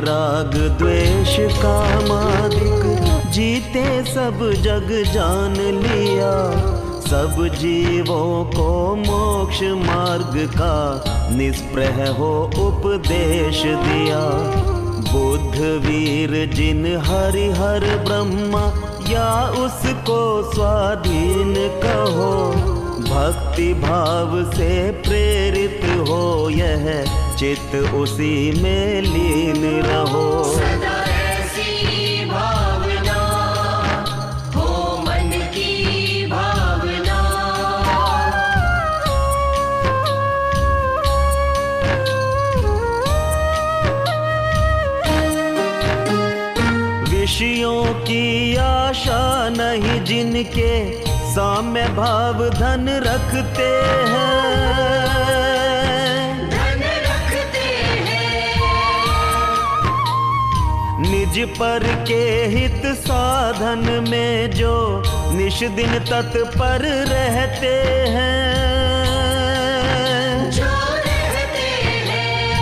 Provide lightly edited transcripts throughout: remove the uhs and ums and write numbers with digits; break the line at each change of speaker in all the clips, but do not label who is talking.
राग द्वेष कामादिक जीते सब जग जान लिया। सब जीवों को मोक्ष मार्ग का निष्प्रह हो उपदेश दिया। बुद्ध वीर जिन हरिहर ब्रह्मा या उसको स्वाधीन कहो। भक्ति भाव से प्रेरित हो यह चित्त उसी में लीन रहो।
सदा ऐसी भावना हो मन की भावना।
विषयों की आशा नहीं जिनके साम्य भाव धन रखते हैं।
धन रखते हैं।
निज पर के हित साधन में जो निश दिन तत्पर रहते हैं।
जो रहते हैं।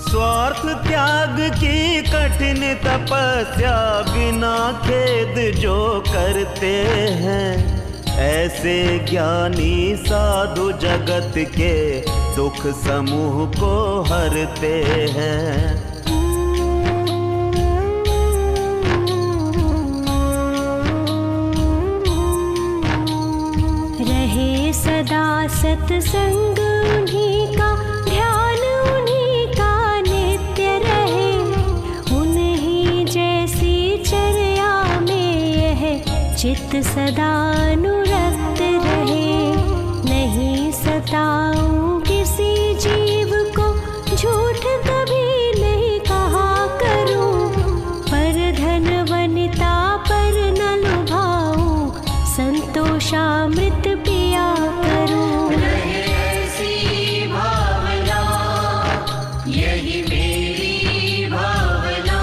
स्वार्थ त्याग की कठिन तपस्या बिना खेद जो करते हैं। ऐसे ज्ञानी साधु जगत के दुख समूह को हरते हैं।
रहे सदा सत्संग उन्हीं का, ध्यान उन्हीं का नित्य रहे। उन्हीं जैसी चर्या में यह चित्त सदा अनुरक्त रहे। नहीं सताऊं किसी जीव को, झूठ कभी नहीं कहा करूं। पर धन वनिता पर न लुभाऊं, संतोषामृत पिया करूं।
रहे ऐसी भावना यही मेरी भावना।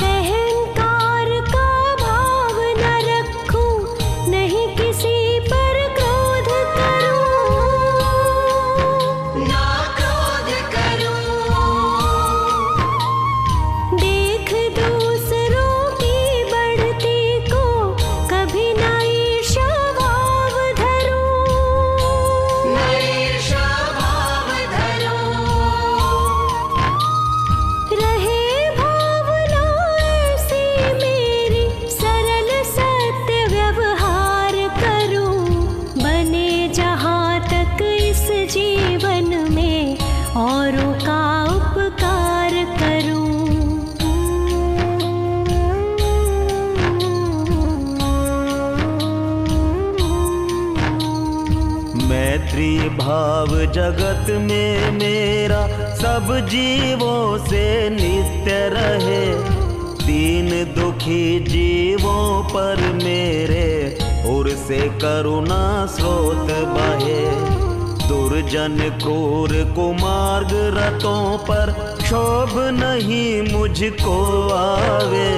अहंकार का भाव न रखूं, नहीं किसी पर क्रोध करूं।
ना क्रोध करूं।
देख दूसरों की बढ़ती को कभी न ईर्ष्या भाव धरूं।
न ईर्ष्या भाव धरूं।
रहे भावना ऐसी मेरी, सरल सत्य व्यवहार करूं। बने जहाँ तक इस जीवन में औरों का उपकार करूं।
मैत्री भाव जगत में मेरा सब जीवों से नित्य रहे। दीन दुखी जीवों पर मेरे उर से करुणा स्रोत बहे। दुर्जन क्रूर कुमार्ग रतों पर क्षोभ नहीं मुझको आवे।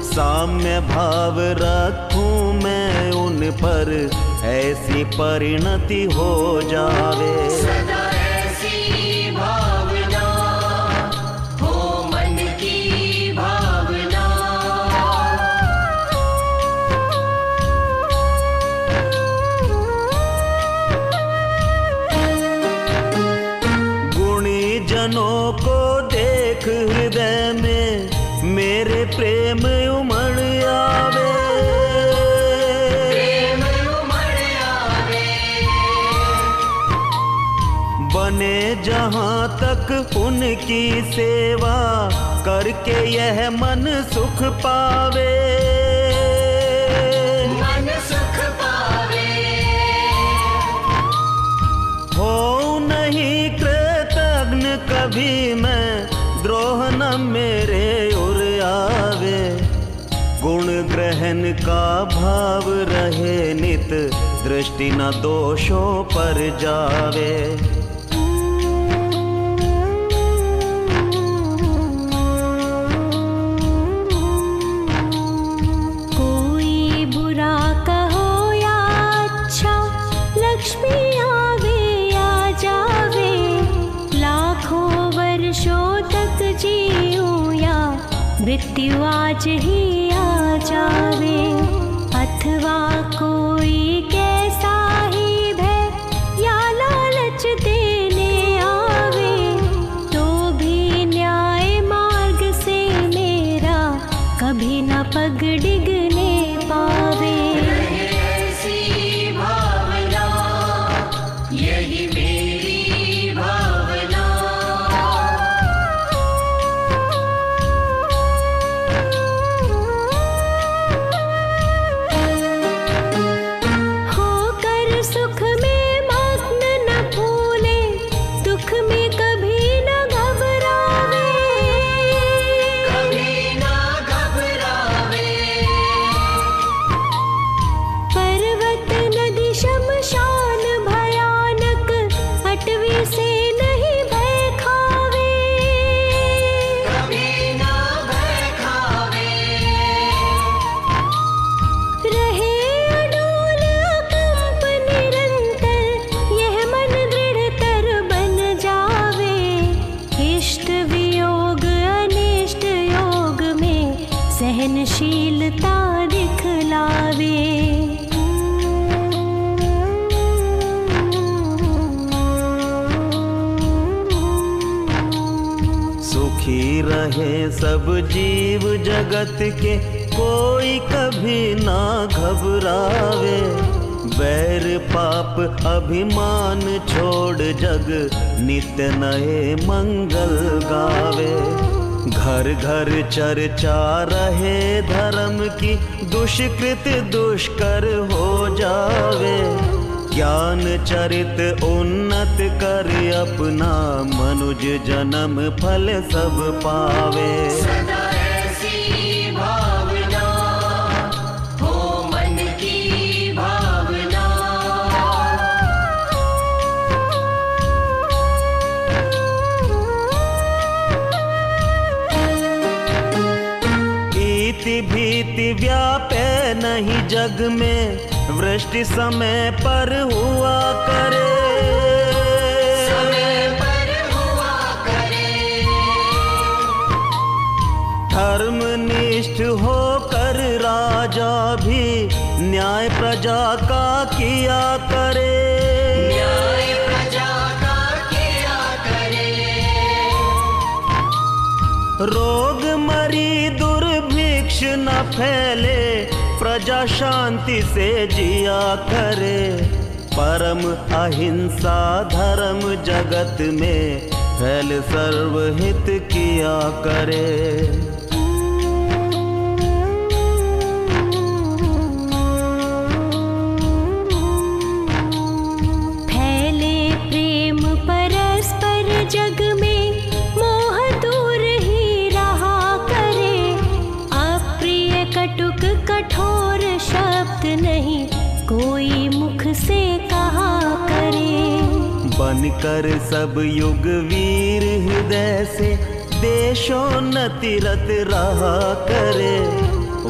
साम्य भाव रखूं मैं उन पर, ऐसी परिणति हो जावे।
सदा ऐसी भावना हो मन की भावना।
गुणी जनों को देख हृदय में मेरे प्रेम उमड़ आवे।
प्रेम उमड़ आवे।
बने जहाँ तक उनकी सेवा करके यह मन सुख पावे।
मन सुख पावे।
हो नहीं कृतज्ञ कभी मैं, द्रोह न मेरे उर आवे। गुण ग्रहण का भाव रहे नित, दृष्टि न दोषों पर जावे।
कोई मृत्यु आज ही आ जावे, अथवा कोई कैसा ही भय या लालच देने आवे, तो भी न्याय मार्ग से मेरा कभी न पग डिगने पावे।
ऐसी भावना यही मेरी भावना।
होकर सुख में मग्न न भूले, दुख में कभी न घबरावे,
कभी ना घबरावे।
पर्वत नदी शमशान भयानक, अटवी से नहीं भय खावे,
कभी ना भय खावे।
रहे अडोल अकंप निरंतर, यह मन दृढ़तर बन जावे, इष्ट वियोग अनिष्ट योग में सहनशीलता दिखलावे।
सुखी रहे सब जीव जगत के, कोई कभी ना घबरावे। बैर पाप अभिमान छोड़ जग नित्य नए मंगल गावे। घर घर चर्चा रहे धर्म की, दुष्कृत दुष्कर हो जावे। ज्ञान चरित उन्नत कर अपना, मनुज जन्म फल सब पावे।
सदा ऐसी भावना हो मन की भावना।
इति भीति व्यापे नहीं जग में, वृष्टि समय पर हुआ करे।
समय पर हुआ करे।
धर्मनिष्ठ होकर राजा भी, न्याय प्रजा का किया करे।
न्याय प्रजा का किया करे।
रोग मरी दुर्भिक्ष न फैले, प्रजा शांति से जिया करे। परम अहिंसा धर्म जगत में, फैल सर्वहित किया करे।
फैले प्रेम परस्पर जग में, मोह दूर ही रहा करे। अप्रिय कटुक कठोर शब्द नहीं, कोई मुख से कहा करे।
बनकर सब युग वीर हृदय से, देशोन्नति रत रहा करे।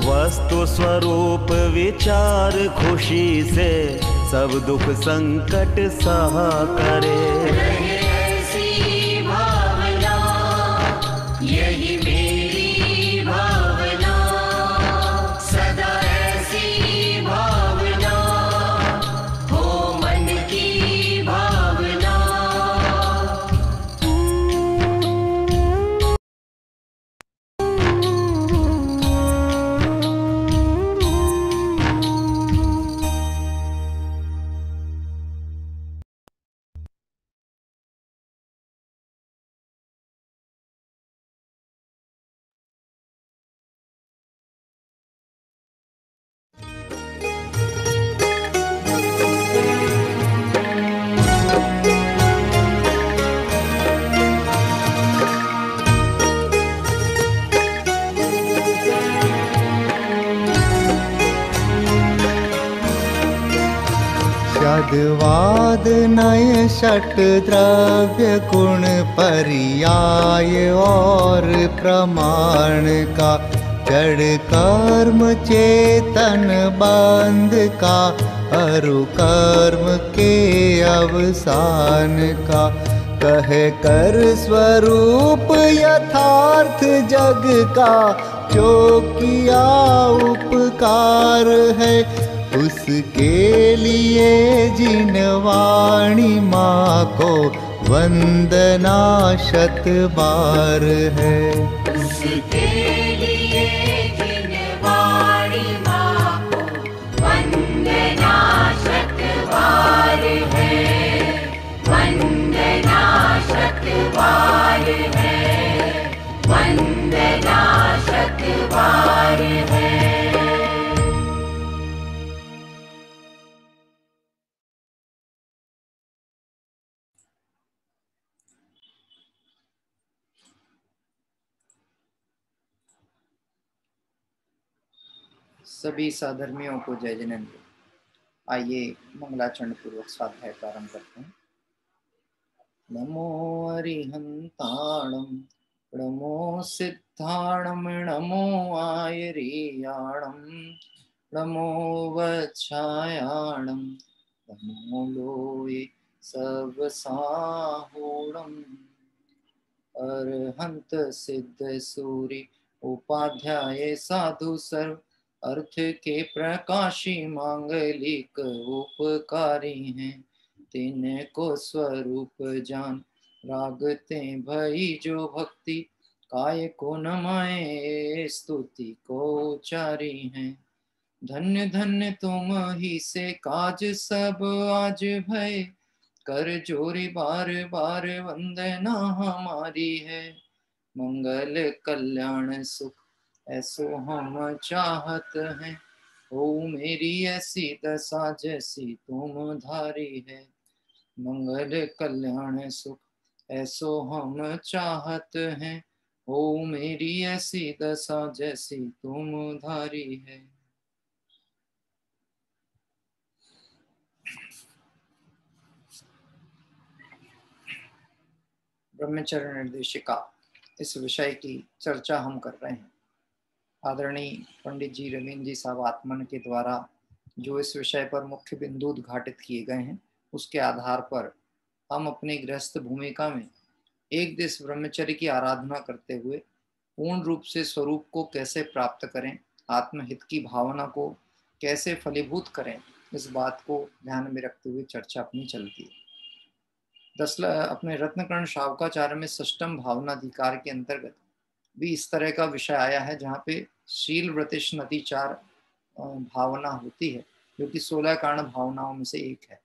वस्तु स्वरूप विचार खुशी से, सब दुख संकट सहा करे।
ऐसी भावना यही मेरी भावना। सदा ऐसी भावना हो मन की भावना।
शब्दवाद नय षट द्रव्य गुण पर्याय और प्रमाण का जड़ कर्म चेतन बंध का अरु कर्म के अवसान का कह कर स्वरूप यथार्थ जग का जो किया उपकार है, उसके लिए जिन वाणी माँ को वंदना शत बार है।
उसके लिए जिन वाणी माँ को वंदना शत बार है, वंदना शत बार है, वंदना शत बार है।
सभी साधर्मियों को जय जिनेन्द्र। आइए मंगलाचरण पूर्वक स्वाध्याय प्रारंभ करते हैं। नमो अरिहंताणं नमो सिद्धाणं नमो आयरीयाणं नमो वत्सायाणं नमो लोये सर्वसाहूणम् अरहंत सिद्ध सूरि उपाध्याय साधु सर्व अर्थ के प्रकाशी मांगलिक उपकारी हैं। तिनको स्वरूप जान रागते भई जो भक्ति, काय को नमाए स्तुति को उचारी हैं। धन्य धन्य तुम ही से काज सब आज भय, कर जोरी बार बार वंदना हमारी है। मंगल कल्याण सुख ऐसो हम चाहत हैं, हो मेरी ऐसी दशा जैसी तुम धारी है। मंगल कल्याण सुख ऐसो हम चाहत हैं, हो मेरी ऐसी दशा जैसी तुम धारी है। ब्रह्मचर्य निर्देशिका इस विषय की चर्चा हम कर रहे हैं। आदरणीय पंडित जी रवींद्र जी साहब आत्मन के द्वारा जो इस विषय पर मुख्य बिंदु उद्घाटित किए गए हैं, उसके आधार पर हम अपनी गृहस्थ भूमिका में एक दिवस ब्रह्मचर्य की आराधना करते हुए पूर्ण रूप से स्वरूप को कैसे प्राप्त करें, आत्महित की भावना को कैसे फलीभूत करें, इस बात को ध्यान में रखते हुए चर्चा अपनी चलती है। अपने रत्नकर्ण शावकाचार्य में षष्टम भावनाधिकार के अंतर्गत भी इस तरह का विषय आया है, जहाँ पे शील व्रतिश नति 4 भावना होती है, जो कि 16 कारण भावनाओं में से एक है।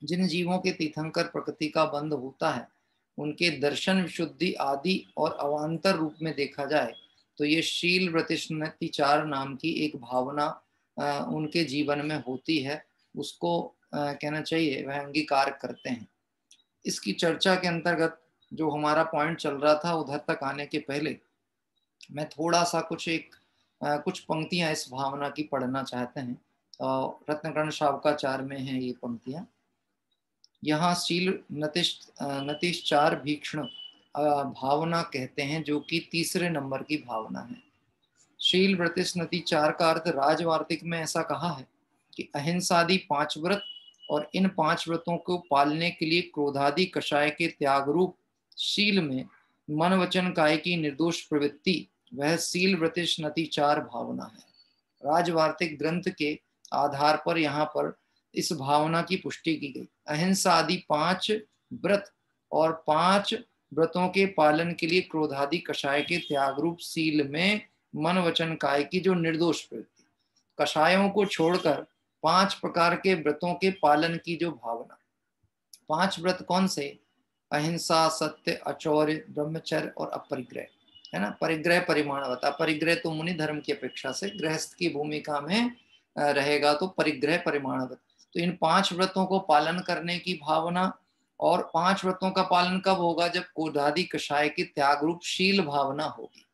जिन जीवों के तीर्थंकर प्रकृति का बंध होता है, उनके दर्शन विशुद्धि आदि और अवान्तर रूप में देखा जाए तो ये शील व्रतिश नति 4 नाम की एक भावना उनके जीवन में होती है, उसको कहना चाहिए वह अंगीकार करते हैं। इसकी चर्चा के अंतर्गत जो हमारा पॉइंट चल रहा था, उधर तक आने के पहले मैं थोड़ा सा कुछ पंक्तियां इस भावना की पढ़ना चाहते हैं। रत्नकर्ण शावकाचार्य में हैं ये पंक्तियां। यहाँ शील नतिश 4 भीक्षण भावना कहते हैं, जो कि तीसरे नंबर की भावना है। शील व्रतिश नति 4 का अर्थ राजवार्तिक में ऐसा कहा है कि अहिंसादि 5 व्रत और इन 5 व्रतों को पालने के लिए क्रोधादि कषाय के त्याग रूप शील में मन वचन काय की निर्दोष प्रवृत्ति, वह शील व्रतिश नति 4 भावना है। राजवार्तिक ग्रंथ के आधार पर यहाँ पर इस भावना की पुष्टि की गई। अहिंसा आदि 5 व्रत और 5 व्रतों के पालन के लिए क्रोधादि कषाय के त्याग रूप शील में मन वचन काय की जो निर्दोष प्रवृत्ति, कषायों को छोड़कर 5 प्रकार के व्रतों के पालन की जो भावना। 5 व्रत कौन से? अहिंसा, सत्य, अचौर्य, ब्रह्मचर्य और अपरिग्रह, है ना। परिग्रह परिमाणवता, परिग्रह तो मुनि धर्म की अपेक्षा से गृहस्थ की भूमिका में रहेगा तो परिग्रह परिमाणवत। तो इन 5 व्रतों को पालन करने की भावना, और 5 व्रतों का पालन कब होगा? जब क्रोधादि कषाय की त्याग रूप शील भावना होगी।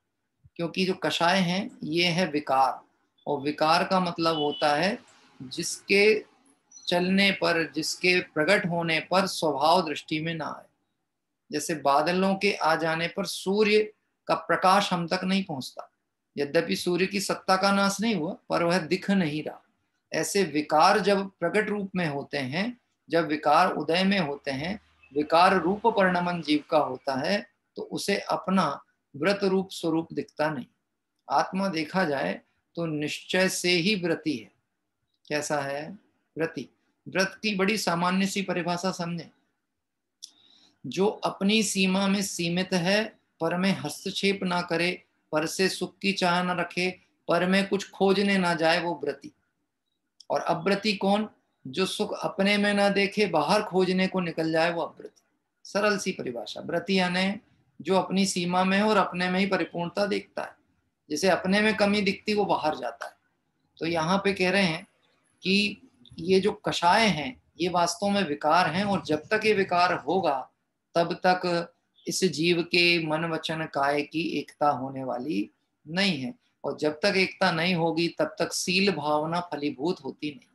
क्योंकि जो कषाय हैं ये है विकार, और विकार का मतलब होता है जिसके चलने पर, जिसके प्रकट होने पर स्वभाव दृष्टि में ना आए। जैसे बादलों के आ जाने पर सूर्य का प्रकाश हम तक नहीं पहुंचता, यद्यपि सूर्य की सत्ता का नाश नहीं हुआ, पर वह दिख नहीं रहा। ऐसे विकार जब प्रकट रूप में होते हैं, जब विकार उदय में होते हैं, विकार रूप परिणमन जीव का होता है तो उसे अपना व्रत रूप स्वरूप दिखता नहीं। आत्मा देखा जाए तो निश्चय से ही व्रती है। कैसा है? व्रती। व्रत की बड़ी सामान्य सी परिभाषा समझे, जो अपनी सीमा में सीमित है, पर में हस्तक्षेप ना करे, पर से सुख की चाह न रखे, पर में कुछ खोजने ना जाए, वो व्रती। और अव्रती कौन? जो सुख अपने में ना देखे, बाहर खोजने को निकल जाए, वो अव्रती। सरल सी परिभाषा। व्रती यानी जो अपनी सीमा में है और अपने में ही परिपूर्णता देखता है। जैसे अपने में कमी दिखती वो बाहर जाता है। तो यहाँ पे कह रहे हैं कि ये जो कषाय हैं ये वास्तव में विकार हैं, और जब तक ये विकार होगा तब तक इस जीव के मन वचन काय की एकता होने वाली नहीं है। और जब तक एकता नहीं होगी तब तक सील भावना फलीभूत होती नहीं।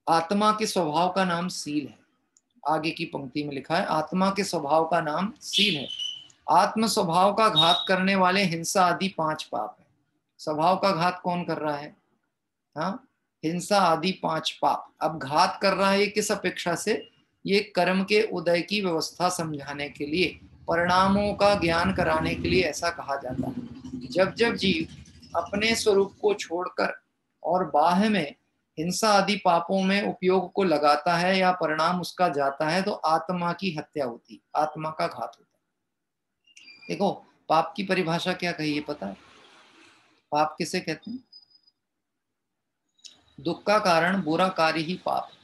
आत्मा के स्वभाव का नाम सील है। आगे की पंक्ति में लिखा है, आत्मा के स्वभाव का नाम सील है। आत्म स्वभाव का घात करने वाले हिंसा आदि 5 पाप है। स्वभाव का घात कौन कर रहा है? हाँ, हिंसा आदि 5 पाप। अब घात कर रहा है ये किस अपेक्षा से? ये कर्म के उदय की व्यवस्था समझाने के लिए, परिणामों का ज्ञान कराने के लिए ऐसा कहा जाता है। जब जब जीव अपने स्वरूप को छोड़कर और बाह्य में हिंसा आदि पापों में उपयोग को लगाता है या परिणाम उसका जाता है तो आत्मा की हत्या होती, आत्मा का घात होता है। देखो पाप की परिभाषा क्या कही है पता है? पाप किसे कहते हैं? दुख का कारण बुरा कार्य ही पाप है।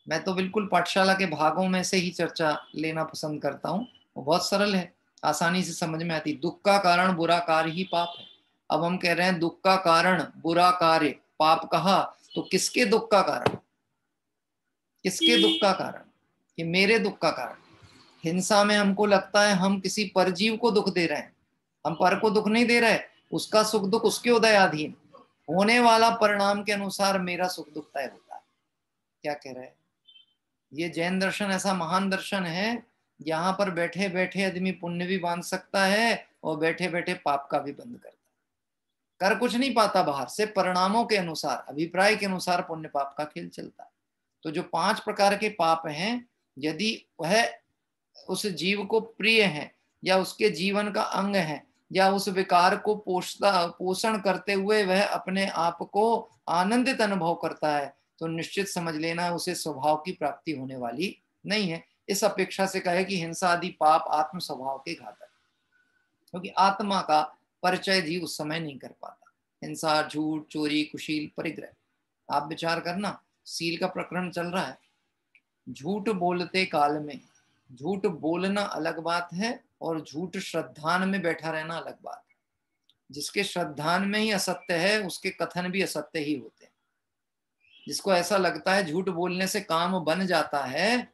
मैं तो बिल्कुल पाठशाला के भागों में से ही चर्चा लेना पसंद करता हूँ, वो बहुत सरल है, आसानी से समझ में आती। दुख का कारण बुरा कार्य ही पाप है। अब हम कह रहे हैं दुख का कारण बुरा कार्य पाप कहा, तो किसके दुख का कारण? किसके दुख का कारण? कि मेरे दुख का कारण। हिंसा में हमको लगता है हम किसी परजीव को दुख दे रहे हैं, हम पर को दुख नहीं दे रहे, उसका सुख दुख उसके उदयाधीन, होने वाला परिणाम के अनुसार मेरा सुख दुख तय होता है। क्या कह रहे हैं? ये जैन दर्शन ऐसा महान दर्शन है, यहाँ पर बैठे बैठे आदमी पुण्य भी बांध सकता है और बैठे बैठे पाप का भी बंद करता है। कर कुछ नहीं पाता बाहर से, परिणामों के अनुसार, अभिप्राय के अनुसार पुण्य पाप का खेल चलता है। तो जो 5 प्रकार के पाप हैं, यदि वह उस जीव को प्रिय है या उसके जीवन का अंग है या उस विकार को पोषण करते हुए वह अपने आप को आनंदित अनुभव करता है, तो निश्चित समझ लेना उसे स्वभाव की प्राप्ति होने वाली नहीं है। इस अपेक्षा से कहे कि हिंसा आदि पाप आत्म स्वभाव के घातक, क्योंकि आत्मा का परिचय जीव उस समय नहीं कर पाता। हिंसा, झूठ, चोरी, कुशील, परिग्रह। आप विचार करना, सील का प्रकरण चल रहा है। झूठ बोलते काल में, झूठ बोलना अलग बात है और झूठ श्रद्धान में बैठा रहना अलग बात है। जिसके श्रद्धान में ही असत्य है उसके कथन भी असत्य ही होते हैं। जिसको ऐसा लगता है झूठ बोलने से काम बन जाता है,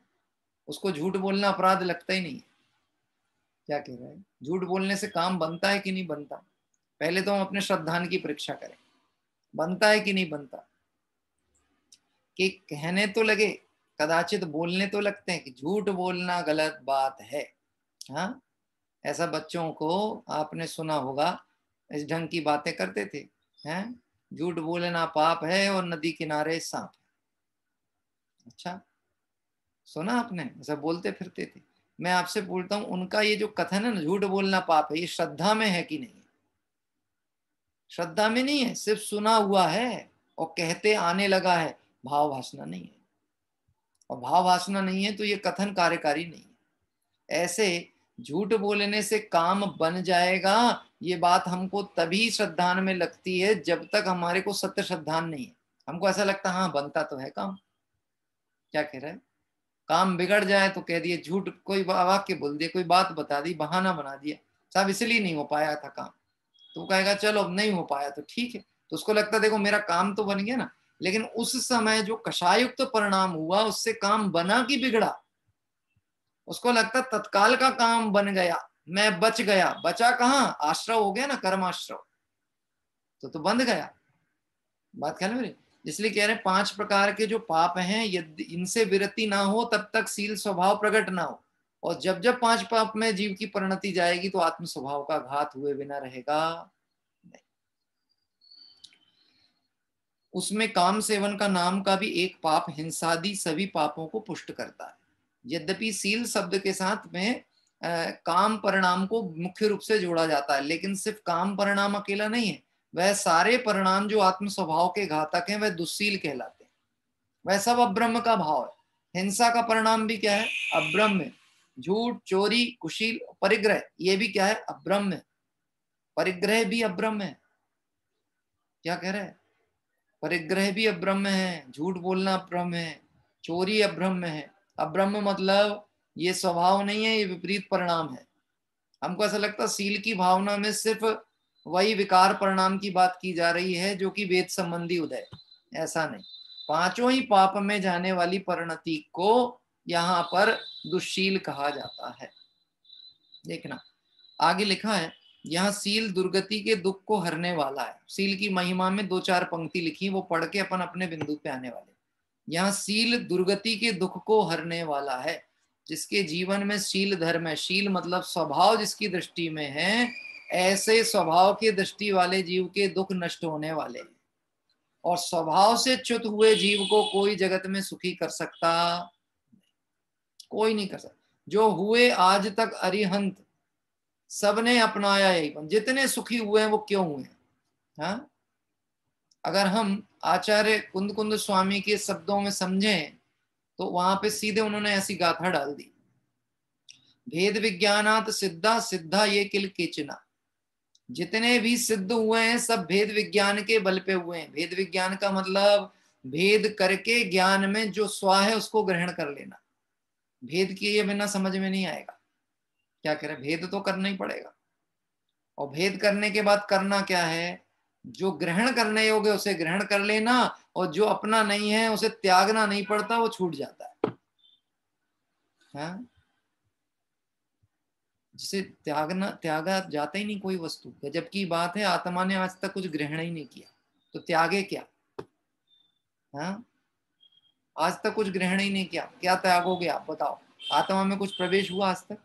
उसको झूठ बोलना अपराध लगता ही नहीं है। क्या कह रहे हैं? झूठ बोलने से काम बनता है कि नहीं बनता? पहले तो हम अपने श्रद्धान की परीक्षा करें, बनता है कि नहीं बनता? कि कहने तो लगे, कदाचित बोलने तो लगते हैं कि झूठ बोलना गलत बात है। हाँ, ऐसा बच्चों को आपने सुना होगा, इस ढंग की बातें करते थे, हैं? झूठ बोलना पाप है और नदी किनारे सांप है। अच्छा, सुना आपने? ऐसा बोलते फिरते थे। मैं आपसे पूछता हूं, उनका ये जो कथन है ना, झूठ बोलना पाप है, ये श्रद्धा में है कि नहीं? श्रद्धा में नहीं है, सिर्फ सुना हुआ है और कहते आने लगा है, भाव वासना नहीं है। और भाव वासना नहीं है तो ये कथन कार्यकारी नहीं है। ऐसे झूठ बोलने से काम बन जाएगा, ये बात हमको तभी श्रद्धान में लगती है जब तक हमारे को सत्य श्रद्धान नहीं है। हमको ऐसा लगता है हाँ बनता तो है काम। क्या कह रहे हैं? काम बिगड़ जाए तो कह दिए झूठ, कोई वाक्य बोल दिया, कोई बात बता दी, बहाना बना दिया, साहब इसलिए नहीं हो पाया था काम। तो कहेगा चलो अब नहीं हो पाया तो ठीक है, तो उसको लगता देखो मेरा काम तो बन गया ना। लेकिन उस समय जो कषायुक्त तो परिणाम हुआ उससे काम बना कि बिगड़ा, उसको लगता तत्काल का काम बन गया, मैं बच गया। बचा कहाँ? आश्रव हो गया ना, कर्माश्रव, तो बंध गया। बात ख्याल में मेरी? इसलिए कह रहे हैं 5 प्रकार के जो पाप हैं, यदि इनसे विरति ना हो तब तक सील स्वभाव प्रकट ना हो। और जब जब 5 पाप में जीव की परिणति जाएगी तो आत्म स्वभाव का घात हुए बिना रहेगा नहीं। उसमें काम सेवन का नाम का भी एक पाप हिंसादि सभी पापों को पुष्ट करता है। यद्यपि सील शब्द के साथ में काम परिणाम को मुख्य रूप से जोड़ा जाता है, लेकिन सिर्फ काम परिणाम अकेला नहीं है, वह सारे परिणाम जो आत्म स्वभाव के घातक हैं वह दुस्सील कहलाते हैं। वह सब अब्रह्म का भाव है। हिंसा का परिणाम भी क्या है? अब्रह्म। झूठ, चोरी, कुशील, परिग्रह, ये भी क्या है? अब्रह्म है। परिग्रह भी अब्रह्म है। क्या कह रहे हैं? परिग्रह भी अब्रह्म है, झूठ बोलना अब्रह्म है, चोरी अब्रह्म है। अब्रह्म मतलब ये स्वभाव नहीं है, ये विपरीत परिणाम है। हमको ऐसा लगता है सील की भावना में सिर्फ वही विकार परिणाम की बात की जा रही है जो कि वेद संबंधी उदय। ऐसा नहीं, पांचों ही पाप में जाने वाली परिणति को यहाँ पर दुश्शील कहा जाता है। देखना आगे लिखा है, यहाँ सील दुर्गति के दुख को हरने वाला है। सील की महिमा में 2-4 पंक्ति लिखी, वो पढ़ के अपन अपने बिंदु पे आने वाले। यहाँ सील दुर्गति के दुख को हरने वाला है। जिसके जीवन में शील धर्म है, शील मतलब स्वभाव जिसकी दृष्टि में है, ऐसे स्वभाव की दृष्टि वाले जीव के दुख नष्ट होने वाले हैं। और स्वभाव से च्युत हुए जीव को कोई जगत में सुखी कर सकता? कोई नहीं कर सकता। जो हुए आज तक अरिहंत, सबने अपनाया यही। जितने सुखी हुए हैं वो क्यों हुए हैं? हाँ, अगर हम आचार्य कुंद कुंद स्वामी के शब्दों में समझें तो वहां पे सीधे उन्होंने ऐसी गाथा डाल दी, भेद विज्ञानात सिद्धा सिद्धा ये किल केचना। जितने भी सिद्ध हुए हैं सब भेद विज्ञान के बल पे हुए हैं। भेद विज्ञान का मतलब भेद करके ज्ञान में जो स्वा है उसको ग्रहण कर लेना। भेद किए बिना समझ में नहीं आएगा। क्या कह रहे? भेद तो करना ही पड़ेगा। और भेद करने के बाद करना क्या है? जो ग्रहण करने योग्य उसे ग्रहण कर लेना, और जो अपना नहीं है उसे त्यागना नहीं पड़ता, वो छूट जाता है। हाँ? जिसे त्यागा जाता ही नहीं कोई वस्तु। गजब की बात है, आत्मा ने आज तक कुछ ग्रहण ही नहीं किया तो त्यागे क्या? हाँ, आज तक कुछ ग्रहण ही नहीं किया, क्या त्यागोगे आप? बताओ। आत्मा में कुछ प्रवेश हुआ आज तक?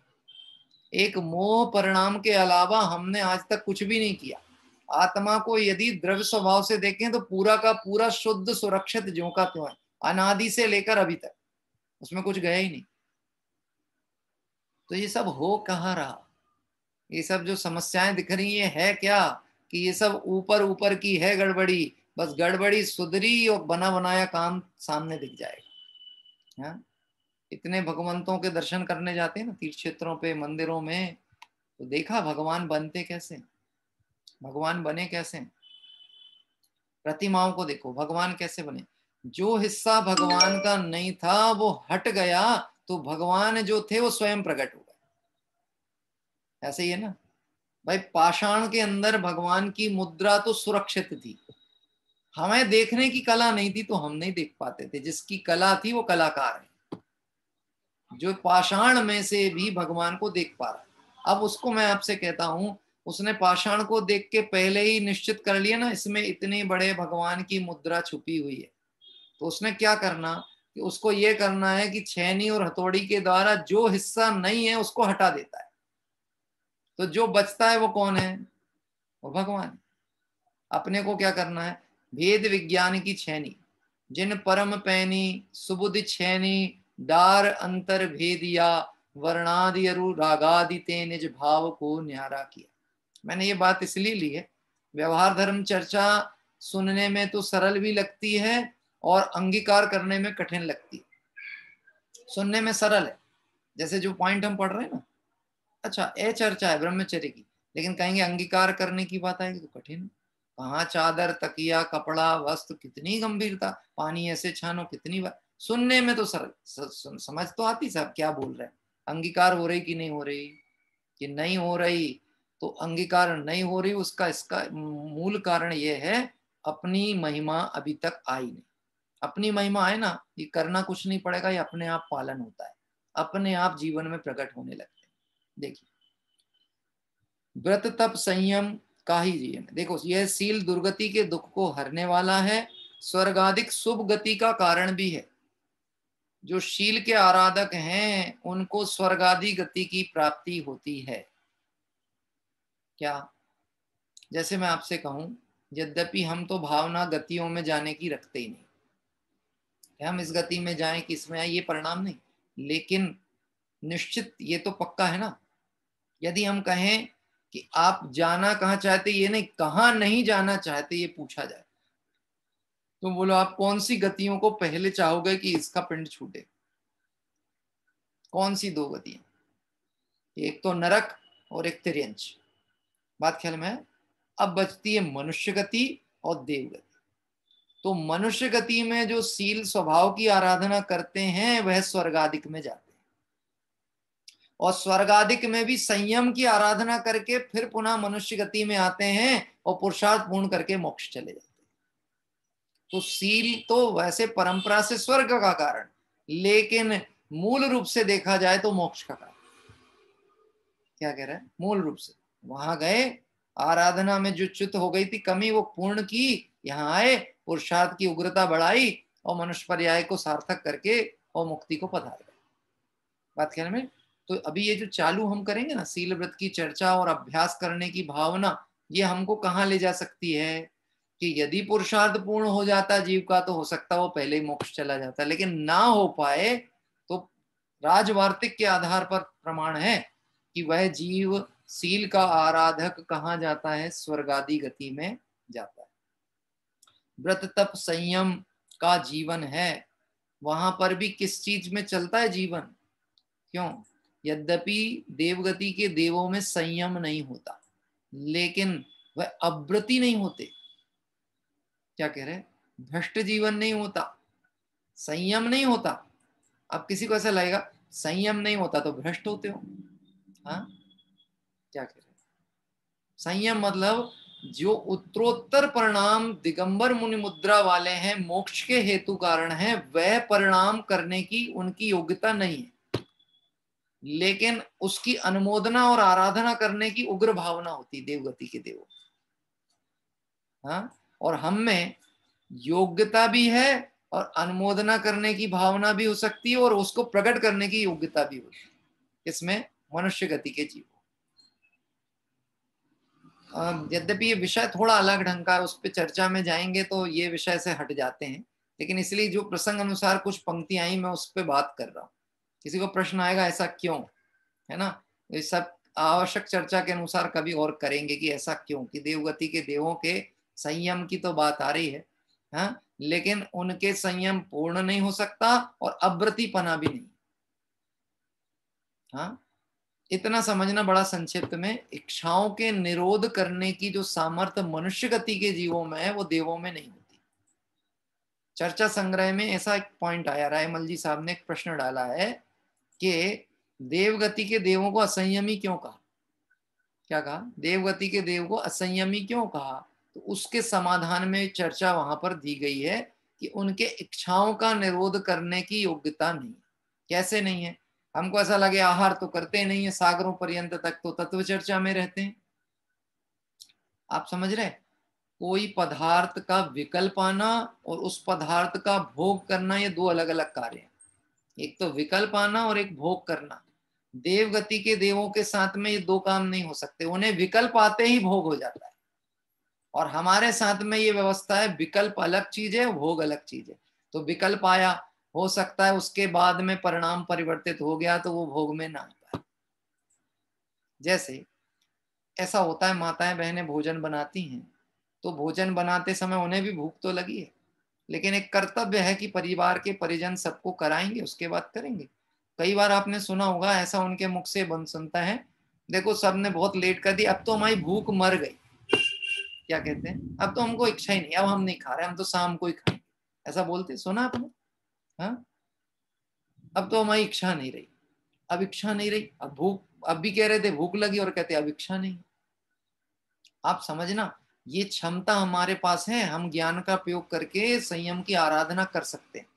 एक मोह परिणाम के अलावा हमने आज तक कुछ भी नहीं किया। आत्मा को यदि द्रव्य स्वभाव से देखें तो पूरा का पूरा शुद्ध सुरक्षित ज्यों का त्यों है, अनादि से लेकर अभी तक उसमें कुछ गया ही नहीं। तो ये सब हो कहाँ रहा? ये सब जो समस्याएं दिख रही है क्या? कि ये सब ऊपर ऊपर की है गड़बड़ी। बस गड़बड़ी सुधरी और बना बनाया काम सामने दिख जाएगा। हाँ? इतने भगवंतों के दर्शन करने जाते हैं ना तीर्थ क्षेत्रों पे, मंदिरों में, तो देखा भगवान बनते कैसे, भगवान बने कैसे। प्रतिमाओं को देखो, भगवान कैसे बने। जो हिस्सा भगवान का नहीं था वो हट गया तो भगवान जो थे वो स्वयं प्रकट हो गए। ऐसे ही है ना भाई, पाषाण के अंदर भगवान की मुद्रा तो सुरक्षित थी, हमें देखने की कला नहीं थी तो हम नहीं देख पाते थे। जिसकी कला थी वो कलाकार है, जो पाषाण में से भी भगवान को देख पा रहा है। अब उसको मैं आपसे कहता हूं, उसने पाषाण को देख के पहले ही निश्चित कर लिया ना इसमें इतने बड़े भगवान की मुद्रा छुपी हुई है, तो उसने क्या करना कि उसको ये करना है कि छेनी और हथौड़ी के द्वारा जो हिस्सा नहीं है उसको हटा देता है। तो जो बचता है वो कौन है? वो भगवान। अपने को क्या करना है? भेद विज्ञान की छेनी, जिन परम पैनी सुबुद्धि छेनी, डार अंतर भेदिया, वर्णादि अरु रागादि ते निज भाव को न्यारा किया। मैंने ये बात इसलिए ली है, व्यवहार धर्म चर्चा सुनने में तो सरल भी लगती है और अंगीकार करने में कठिन लगती है। सुनने में सरल है, जैसे जो पॉइंट हम पढ़ रहे हैं ना, अच्छा ये चर्चा है ब्रह्मचर्य की, लेकिन कहेंगे अंगीकार करने की बात आएगी तो कठिन है। कहाँ चादर, तकिया, कपड़ा, वस्त्र, कितनी गंभीरता, पानी ऐसे छानो, कितनी बार। सुनने में तो सरल, समझ तो आती साहब क्या बोल रहे हैं। अंगीकार हो रही कि नहीं हो रही? कि नहीं हो रही। तो अंगीकार नहीं हो रही, उसका इसका मूल कारण ये है अपनी महिमा अभी तक आई नहीं। अपनी महिमा आए ना, ये करना कुछ नहीं पड़ेगा, ये अपने आप पालन होता है, अपने आप जीवन में प्रकट होने लगते हैं। देखिए, व्रत तप संयम का ही जीवन। देखो, यह सील दुर्गति के दुख को हरने वाला है, स्वर्गाधिक शुभ गति का कारण भी है। जो शील के आराधक हैं उनको स्वर्गादि गति की प्राप्ति होती है। क्या? जैसे मैं आपसे कहूं, यद्यपि हम तो भावना गतियों में जाने की रखते ही नहीं, हम इस गति में जाएं कि इसमें आए, ये परिणाम नहीं। लेकिन निश्चित ये तो पक्का है ना, यदि हम कहें कि आप जाना कहाँ चाहते, ये नहीं कहाँ नहीं जाना चाहते ये पूछा जाए, तो बोलो आप कौन सी गतियों को पहले चाहोगे कि इसका पिंड छूटे? कौन सी 2 गतियां? एक तो नरक और एक तिर्यंच। बात ख्याल में है? अब बचती है मनुष्य गति और देव गति। तो मनुष्य गति में जो शील स्वभाव की आराधना करते हैं वह स्वर्गादिक में जाते हैं, और स्वर्गादिक में भी संयम की आराधना करके फिर पुनः मनुष्य गति में आते हैं और पुरुषार्थ पूर्ण करके मोक्ष चले जाते हैं। तो शील तो वैसे परंपरा से स्वर्ग का कारण, लेकिन मूल रूप से देखा जाए तो मोक्ष का कारण। क्या कह रहा है? मूल रूप से वहां गए, आराधना में जो च्युत हो गई थी, कमी, वो पूर्ण की, यहाँ आए, पुरुषार्थ की उग्रता बढ़ाई और मनुष्य पर्याय को सार्थक करके और मुक्ति को पधार गए। बात कहने में, तो अभी ये जो चालू हम करेंगे ना शील व्रत की चर्चा और अभ्यास करने की भावना, ये हमको कहाँ ले जा सकती है कि यदि पुरुषार्थ पूर्ण हो जाता जीव का तो हो सकता वो पहले ही मोक्ष चला जाता, लेकिन ना हो पाए तो राजवार्तिक के आधार पर प्रमाण है कि वह जीव शील का आराधक कहाँ जाता है? स्वर्गादि गति में जाता है। व्रत तप संयम का जीवन है, वहां पर भी किस चीज में चलता है जीवन? क्यों? यद्यपि देवगति के देवों में संयम नहीं होता, लेकिन वह अव्रती नहीं होते। क्या कह रहे? भ्रष्ट जीवन नहीं होता, संयम नहीं होता। अब किसी को ऐसा लगेगा संयम नहीं होता तो भ्रष्ट होते हो। हाँ, क्या कह रहे? संयम मतलब जो उत्तरोत्तर परिणाम दिगंबर मुनि मुद्रा वाले हैं, मोक्ष के हेतु कारण है, वह परिणाम करने की उनकी योग्यता नहीं है, लेकिन उसकी अनुमोदना और आराधना करने की उग्र भावना होती देवगति के देवों। हाँ, और हम में योग्यता भी है और अनुमोदना करने की भावना भी हो सकती है और उसको प्रकट करने की योग्यता भी होती है। इसमें मनुष्य गति के जीव। यद्यपि ये विषय थोड़ा अलग ढंग का है, उस पर चर्चा में जाएंगे तो ये विषय से हट जाते हैं, लेकिन इसलिए जो प्रसंग अनुसार कुछ पंक्ति आई मैं उस पर बात कर रहा हूँ। किसी को प्रश्न आएगा ऐसा क्यों, है ना? ये सब आवश्यक चर्चा के अनुसार कभी और करेंगे कि ऐसा क्यों, कि देवगति के देवों के संयम की तो बात आ रही है, हाँ, लेकिन उनके संयम पूर्ण नहीं हो सकता और अव्रतीपना भी नहीं। हाँ, इतना समझना बड़ा संक्षिप्त में, इच्छाओं के निरोध करने की जो सामर्थ्य मनुष्य गति के जीवों में है वो देवों में नहीं होती। चर्चा संग्रह में ऐसा एक पॉइंट आया, रायमल जी साहब ने एक प्रश्न डाला है कि देवगति के देवों को असंयमी क्यों कहा? क्या कहा? देवगति के देव को असंयमी क्यों कहा? तो उसके समाधान में चर्चा वहां पर दी गई है कि उनके इच्छाओं का निरोध करने की योग्यता नहीं। कैसे नहीं है? हमको ऐसा लगे आहार तो करते नहीं है, सागरों पर्यंत तक तो तत्व चर्चा में रहते हैं। आप समझ रहे? कोई पदार्थ का विकल्प आना और उस पदार्थ का भोग करना, ये 2 अलग अलग कार्य हैं। एक तो विकल्प आना और एक भोग करना। देवगति के देवों के साथ में ये 2 काम नहीं हो सकते, उन्हें विकल्प आते ही भोग हो जाता है। और हमारे साथ में ये व्यवस्था है, विकल्प अलग चीज है, भोग अलग चीज है। तो विकल्प आया, हो सकता है उसके बाद में परिणाम परिवर्तित हो गया तो वो भोग में ना आता है। जैसे ऐसा होता है, माताएं बहनें भोजन बनाती हैं तो भोजन बनाते समय उन्हें भी भूख तो लगी है, लेकिन एक कर्तव्य है कि परिवार के परिजन सबको कराएंगे, उसके बाद करेंगे। कई बार आपने सुना होगा ऐसा उनके मुख से बन सुनता है, देखो सबने बहुत लेट कर दी, अब तो हमारी भूख मर गई। क्या कहते हैं? अब तो हमको इच्छा ही नहीं, अब हम नहीं खा रहे, हम तो शाम को ही खाएंगे। ऐसा बोलते सुना आपने? हाँ, अब तो हमारी इच्छा नहीं रही, अब इच्छा नहीं रही, अब भूख, अब भी कह रहे थे भूख लगी और कहते अब इच्छा नहीं। आप समझना, ये क्षमता हमारे पास है, हम ज्ञान का प्रयोग करके संयम की आराधना कर सकते हैं।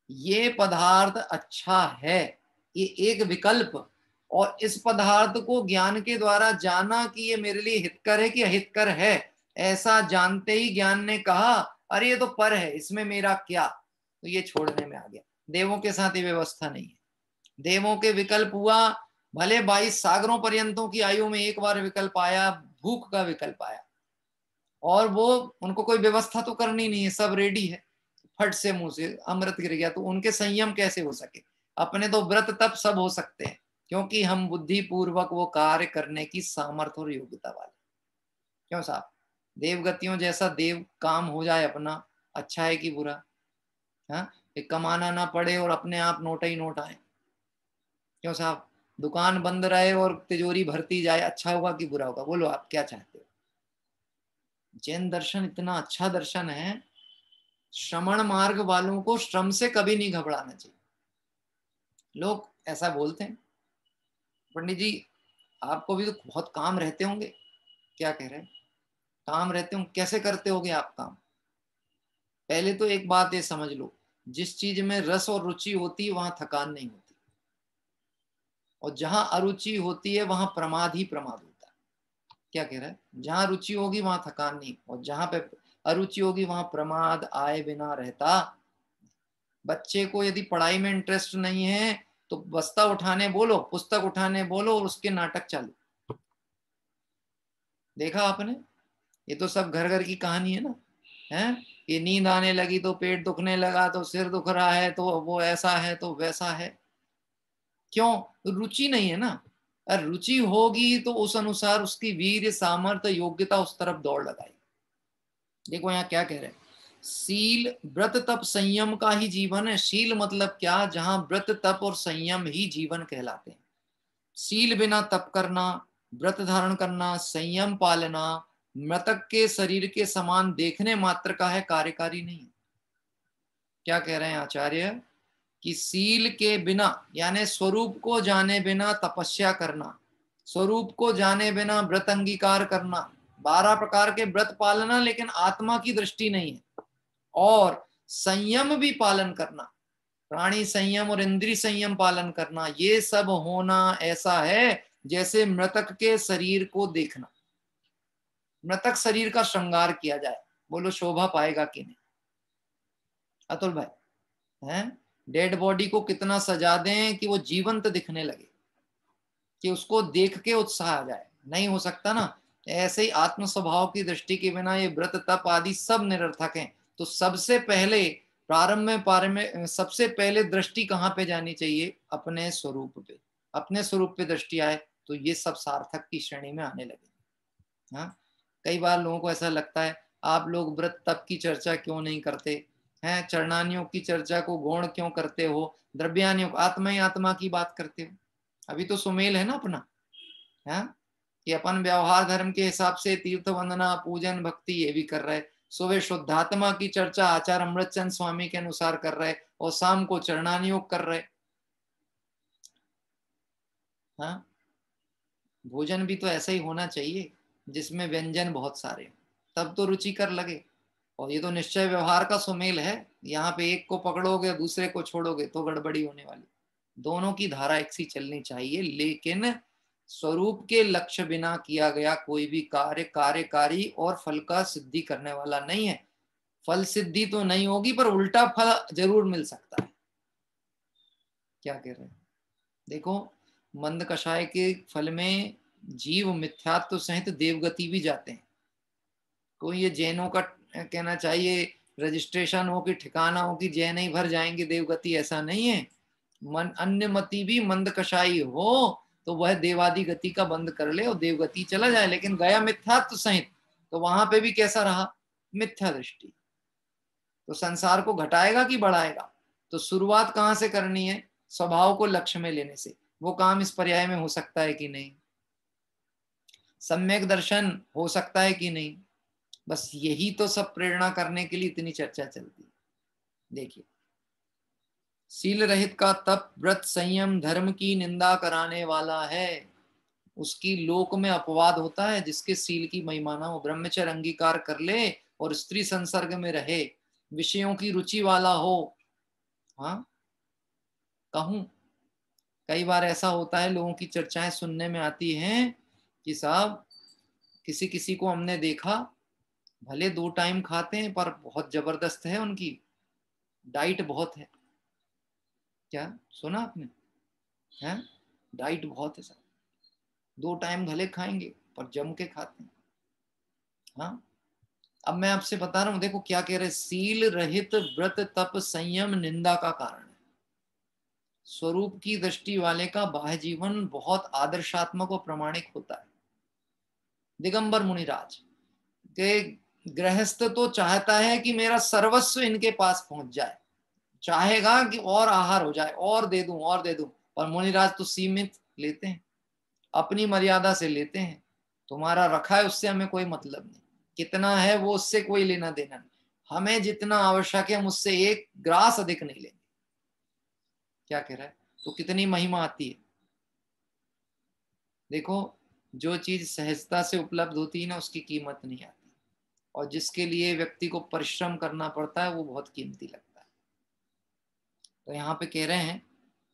ये पदार्थ अच्छा है, ये एक विकल्प, और इस पदार्थ को ज्ञान के द्वारा जाना कि ये मेरे लिए हितकर है कि अहितकर है, ऐसा जानते ही ज्ञान ने कहा अरे ये तो पर है, इसमें मेरा क्या, तो ये छोड़ने में आ गया। देवों के साथ ये व्यवस्था नहीं है। देवों के विकल्प हुआ, भले 22 सागरों पर्यंतों की आयु में एक बार विकल्प आया, भूख का विकल्प आया, और वो उनको कोई व्यवस्था तो करनी नहीं है, सब रेडी है, फट से मुंह से अमृत गिर गया, तो उनके संयम कैसे हो सके? अपने तो व्रत तप सब हो सकते हैं, क्योंकि हम बुद्धि पूर्वक वो कार्य करने की सामर्थ्य और योग्यता वाले। क्यों साहब? देवगतियों जैसा देव काम हो जाए अपना, अच्छा है कि बुरा? हाँ, कमाना ना पड़े और अपने आप नोट ही नोट आए। क्यों साहब? दुकान बंद रहे और तिजोरी भरती जाए, अच्छा होगा कि बुरा होगा? बोलो आप क्या चाहते हो? जैन दर्शन इतना अच्छा दर्शन है, श्रमण मार्ग वालों को श्रम से कभी नहीं घबराना चाहिए। लोग ऐसा बोलते हैं, पंडित जी आपको भी तो बहुत काम रहते होंगे। क्या कह रहे हैं? काम रहते होंगे, कैसे करते होगे आप काम? पहले तो एक बात ये समझ लो, जिस चीज में रस और रुचि होती है वहां थकान नहीं होती, और जहां अरुचि होती है वहां प्रमाद ही प्रमाद होता है। क्या कह रहा है? जहां रुचि होगी वहां थकान नहीं, और जहां पे अरुचि होगी वहां प्रमाद आए बिना रहता। बच्चे को यदि पढ़ाई में इंटरेस्ट नहीं है तो बस्ता उठाने बोलो, पुस्तक उठाने बोलो और उसके नाटक चालू। देखा आपने? ये तो सब घर घर की कहानी है ना, है? ये नींद आने लगी तो पेट दुखने लगा, तो सिर दुख रहा है, तो वो ऐसा है तो वैसा है। क्यों? रुचि नहीं है ना। अगर रुचि होगी तो उस अनुसार उसकी वीर्य सामर्थ्य योग्यता उस तरफ दौड़ लगाई। देखो यहाँ क्या कह रहे हैं, शील व्रत तप संयम का ही जीवन है। शील मतलब क्या? जहां व्रत तप और संयम ही जीवन कहलाते हैं। शील बिना तप करना, व्रत धारण करना, संयम पालना मृतक के शरीर के समान देखने मात्र का है, कार्यकारी नहीं। क्या कह रहे हैं आचार्य? कि शील के बिना यानी स्वरूप को जाने बिना तपस्या करना, स्वरूप को जाने बिना व्रत अंगीकार करना, 12 प्रकार के व्रत पालना, लेकिन आत्मा की दृष्टि नहीं है, और संयम भी पालन करना, प्राणी संयम और इंद्रिय संयम पालन करना, ये सब होना ऐसा है जैसे मृतक के शरीर को देखना। मृतक शरीर का श्रृंगार किया जाए, बोलो शोभा पाएगा कि नहीं? अतुल भाई, हैं? डेड बॉडी को कितना सजा दें कि वो जीवंत दिखने लगे, कि उसको देख के उत्साह आ जाए? नहीं हो सकता ना। ऐसे ही आत्म स्वभाव की दृष्टि के बिना ये व्रत तप आदि सब निरर्थक हैं। तो सबसे पहले प्रारंभ में सबसे पहले दृष्टि कहाँ पे जानी चाहिए? अपने स्वरूप पे। अपने स्वरूप पे दृष्टि आए तो ये सब सार्थक की श्रेणी में आने लगे। हाँ, कई बार लोगों को ऐसा लगता है आप लोग व्रत तप की चर्चा क्यों नहीं करते हैं, चरणानियों की चर्चा को गौण क्यों करते हो, द्रव्यानियों को आत्मा ही आत्मा की बात करते हो। अभी तो सुमेल है ना अपना, है कि अपन व्यवहार धर्म के हिसाब से तीर्थ वंदना पूजन भक्ति ये भी कर रहे, सुबह शुद्धात्मा की चर्चा आचार्य अमृतचंद स्वामी के अनुसार कर रहे, और शाम को चरणानियोग कर रहे। हाँ, भोजन भी तो ऐसा ही होना चाहिए जिसमें व्यंजन बहुत सारे, तब तो रुचिकर लगे। और ये तो निश्चय व्यवहार का सुमेल है, यहाँ पे एक को पकड़ोगे दूसरे को छोड़ोगे तो गड़बड़ी होने वाली। दोनों की धारा एक सी चलनी चाहिए, लेकिन स्वरूप के लक्ष्य बिना किया गया कोई भी कार्य कार्यकारी और फल का सिद्धि करने वाला नहीं है। फल सिद्धि तो नहीं होगी पर उल्टा फल जरूर मिल सकता है। क्या कह रहे हैं? देखो, मंद कषाय के फल में जीव मिथ्यात्व सहित देवगति भी जाते हैं। कोई ये जैनों का कहना चाहिए रजिस्ट्रेशन हो कि ठिकाना हो कि जैन ही भर जाएंगे देवगति, ऐसा नहीं है। मन अन्य मति भी मंद कषाई हो तो वह देवादि गति का बंद कर ले और देवगति चला जाए, लेकिन गया मिथ्यात्व सहित तो वहां पे भी कैसा रहा? मिथ्या दृष्टि। तो संसार को घटाएगा कि बढ़ाएगा? तो शुरुआत कहां से करनी है? स्वभाव को लक्ष्य में लेने से। वो काम इस पर्याय में हो सकता है कि नहीं? सम्यक दर्शन हो सकता है कि नहीं? बस यही तो सब प्रेरणा करने के लिए इतनी चर्चा चलती है। देखिए, शील रहित का तप व्रत संयम धर्म की निंदा कराने वाला है, उसकी लोक में अपवाद होता है। जिसके शील की महिमा ना हो, ब्रह्मचर्य अंगीकार कर ले और स्त्री संसर्ग में रहे, विषयों की रुचि वाला हो। हाँ, कहूं कई बार ऐसा होता है, लोगों की चर्चाएं सुनने में आती हैं कि साहब किसी किसी को हमने देखा, भले 2 टाइम खाते हैं पर बहुत जबरदस्त है, उनकी डाइट बहुत है। क्या सुना आपने? हैं, डाइट बहुत है सर, 2 टाइम भले खाएंगे पर जम के खाते हैं। हाँ, अब मैं आपसे बता रहा हूं, देखो क्या कह रहे, शील रहित व्रत तप संयम निंदा का कारण है। स्वरूप की दृष्टि वाले का बाह्य जीवन बहुत आदर्शात्मक और प्रमाणिक होता है। दिगंबर मुनिराज के गृहस्थ तो चाहता है कि मेरा सर्वस्व इनके पास पहुंच जाए, चाहेगा कि और आहार हो जाए, और दे दूं और दे दूं, पर मुनिराज तो सीमित लेते हैं, अपनी मर्यादा से लेते हैं। तुम्हारा रखा है उससे हमें कोई मतलब नहीं, कितना है वो उससे कोई लेना देना नहीं, हमें जितना आवश्यक है हम उससे एक ग्रास अधिक नहीं लेंगे। क्या कह रहा है? तो कितनी महिमा आती है। देखो, जो चीज सहजता से उपलब्ध होती है ना, उसकी कीमत नहीं आती, और जिसके लिए व्यक्ति को परिश्रम करना पड़ता है वो बहुत कीमती लगता है। तो यहाँ पे कह रहे हैं,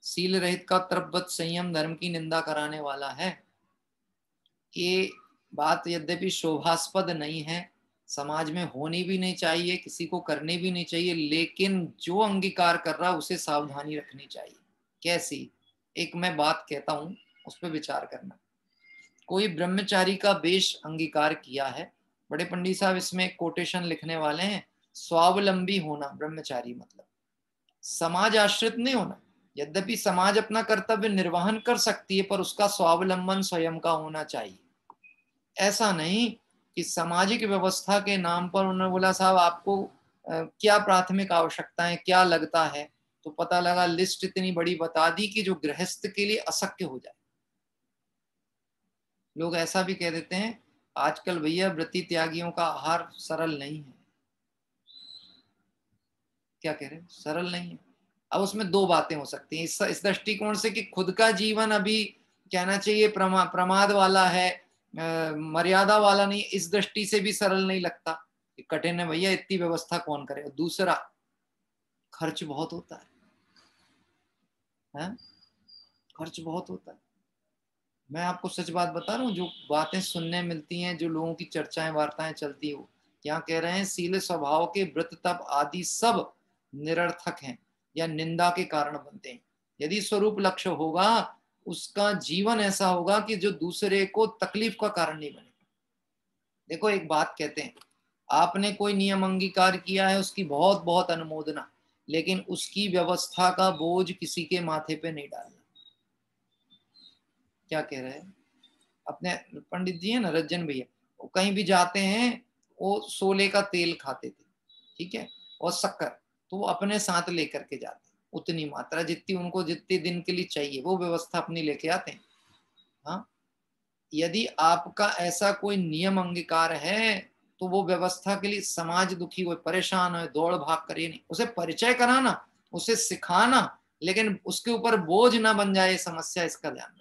सील रहित का त्रपवत संयम धर्म की निंदा कराने वाला है। ये बात यद्यपि शोभास्पद नहीं है, समाज में होनी भी नहीं चाहिए, किसी को करनी भी नहीं चाहिए, लेकिन जो अंगीकार कर रहा है उसे सावधानी रखनी चाहिए। कैसी? एक मैं बात कहता हूं, उस पर विचार करना। कोई ब्रह्मचारी का वेश अंगीकार किया है, बड़े पंडित साहब इसमें एक कोटेशन लिखने वाले हैं, स्वावलंबी होना ब्रह्मचारी मतलब समाज आश्रित नहीं होना। यद्यपि समाज अपना कर्तव्य निर्वहन कर सकती है, पर उसका स्वावलंबन स्वयं का होना चाहिए। ऐसा नहीं कि सामाजिक व्यवस्था के नाम पर उन्होंने बोला साहब आपको क्या प्राथमिक आवश्यकताएं, क्या लगता है, तो पता लगा लिस्ट इतनी बड़ी बता दी कि जो गृहस्थ के लिए अशक्य हो जाए। लोग ऐसा भी कह देते हैं आजकल भैया व्रती त्यागियों का आहार सरल नहीं है। क्या कह रहे हैं? सरल नहीं है। अब उसमें दो बातें हो सकती हैं इस दृष्टिकोण से कि खुद का जीवन अभी कहना चाहिए प्रमाद वाला है, मर्यादा वाला नहीं, इस दृष्टि से भी सरल नहीं लगता कि कठिन है भैया, इतनी व्यवस्था कौन करे। दूसरा, खर्च बहुत होता है? खर्च बहुत होता है। मैं आपको सच बात बता रहा हूँ, जो बातें सुनने मिलती हैं, जो लोगों की चर्चाएं वार्ताएं चलती है, क्या कह रहे हैं, सील स्वभाव के व्रत तप आदि सब निरर्थक हैं या निंदा के कारण बनते हैं। यदि स्वरूप लक्ष्य होगा, उसका जीवन ऐसा होगा कि जो दूसरे को तकलीफ का कारण नहीं बने। देखो, एक बात कहते हैं, आपने कोई नियम अंगीकार किया है, उसकी बहुत बहुत अनुमोदना, लेकिन उसकी व्यवस्था का बोझ किसी के माथे पे नहीं डालना। क्या कह रहे हैं? अपने पंडित जी है ना, रज्जन भैया, वो कहीं भी जाते हैं, वो सोले का तेल खाते थे, ठीक है, और शक्कर, तो वो अपने साथ लेकर के जाते हैं, उतनी मात्रा जितनी उनको जितने दिन के लिए चाहिए, वो व्यवस्था अपनी लेके आते हैं। हाँ, यदि आपका ऐसा कोई नियम अंगीकार है, तो वो व्यवस्था के लिए समाज दुखी हो, परेशान हो, दौड़ भाग करे नहीं, उसे परिचय कराना, उसे सिखाना, लेकिन उसके ऊपर बोझ ना बन जाए समस्या, इसका ध्यान रखना।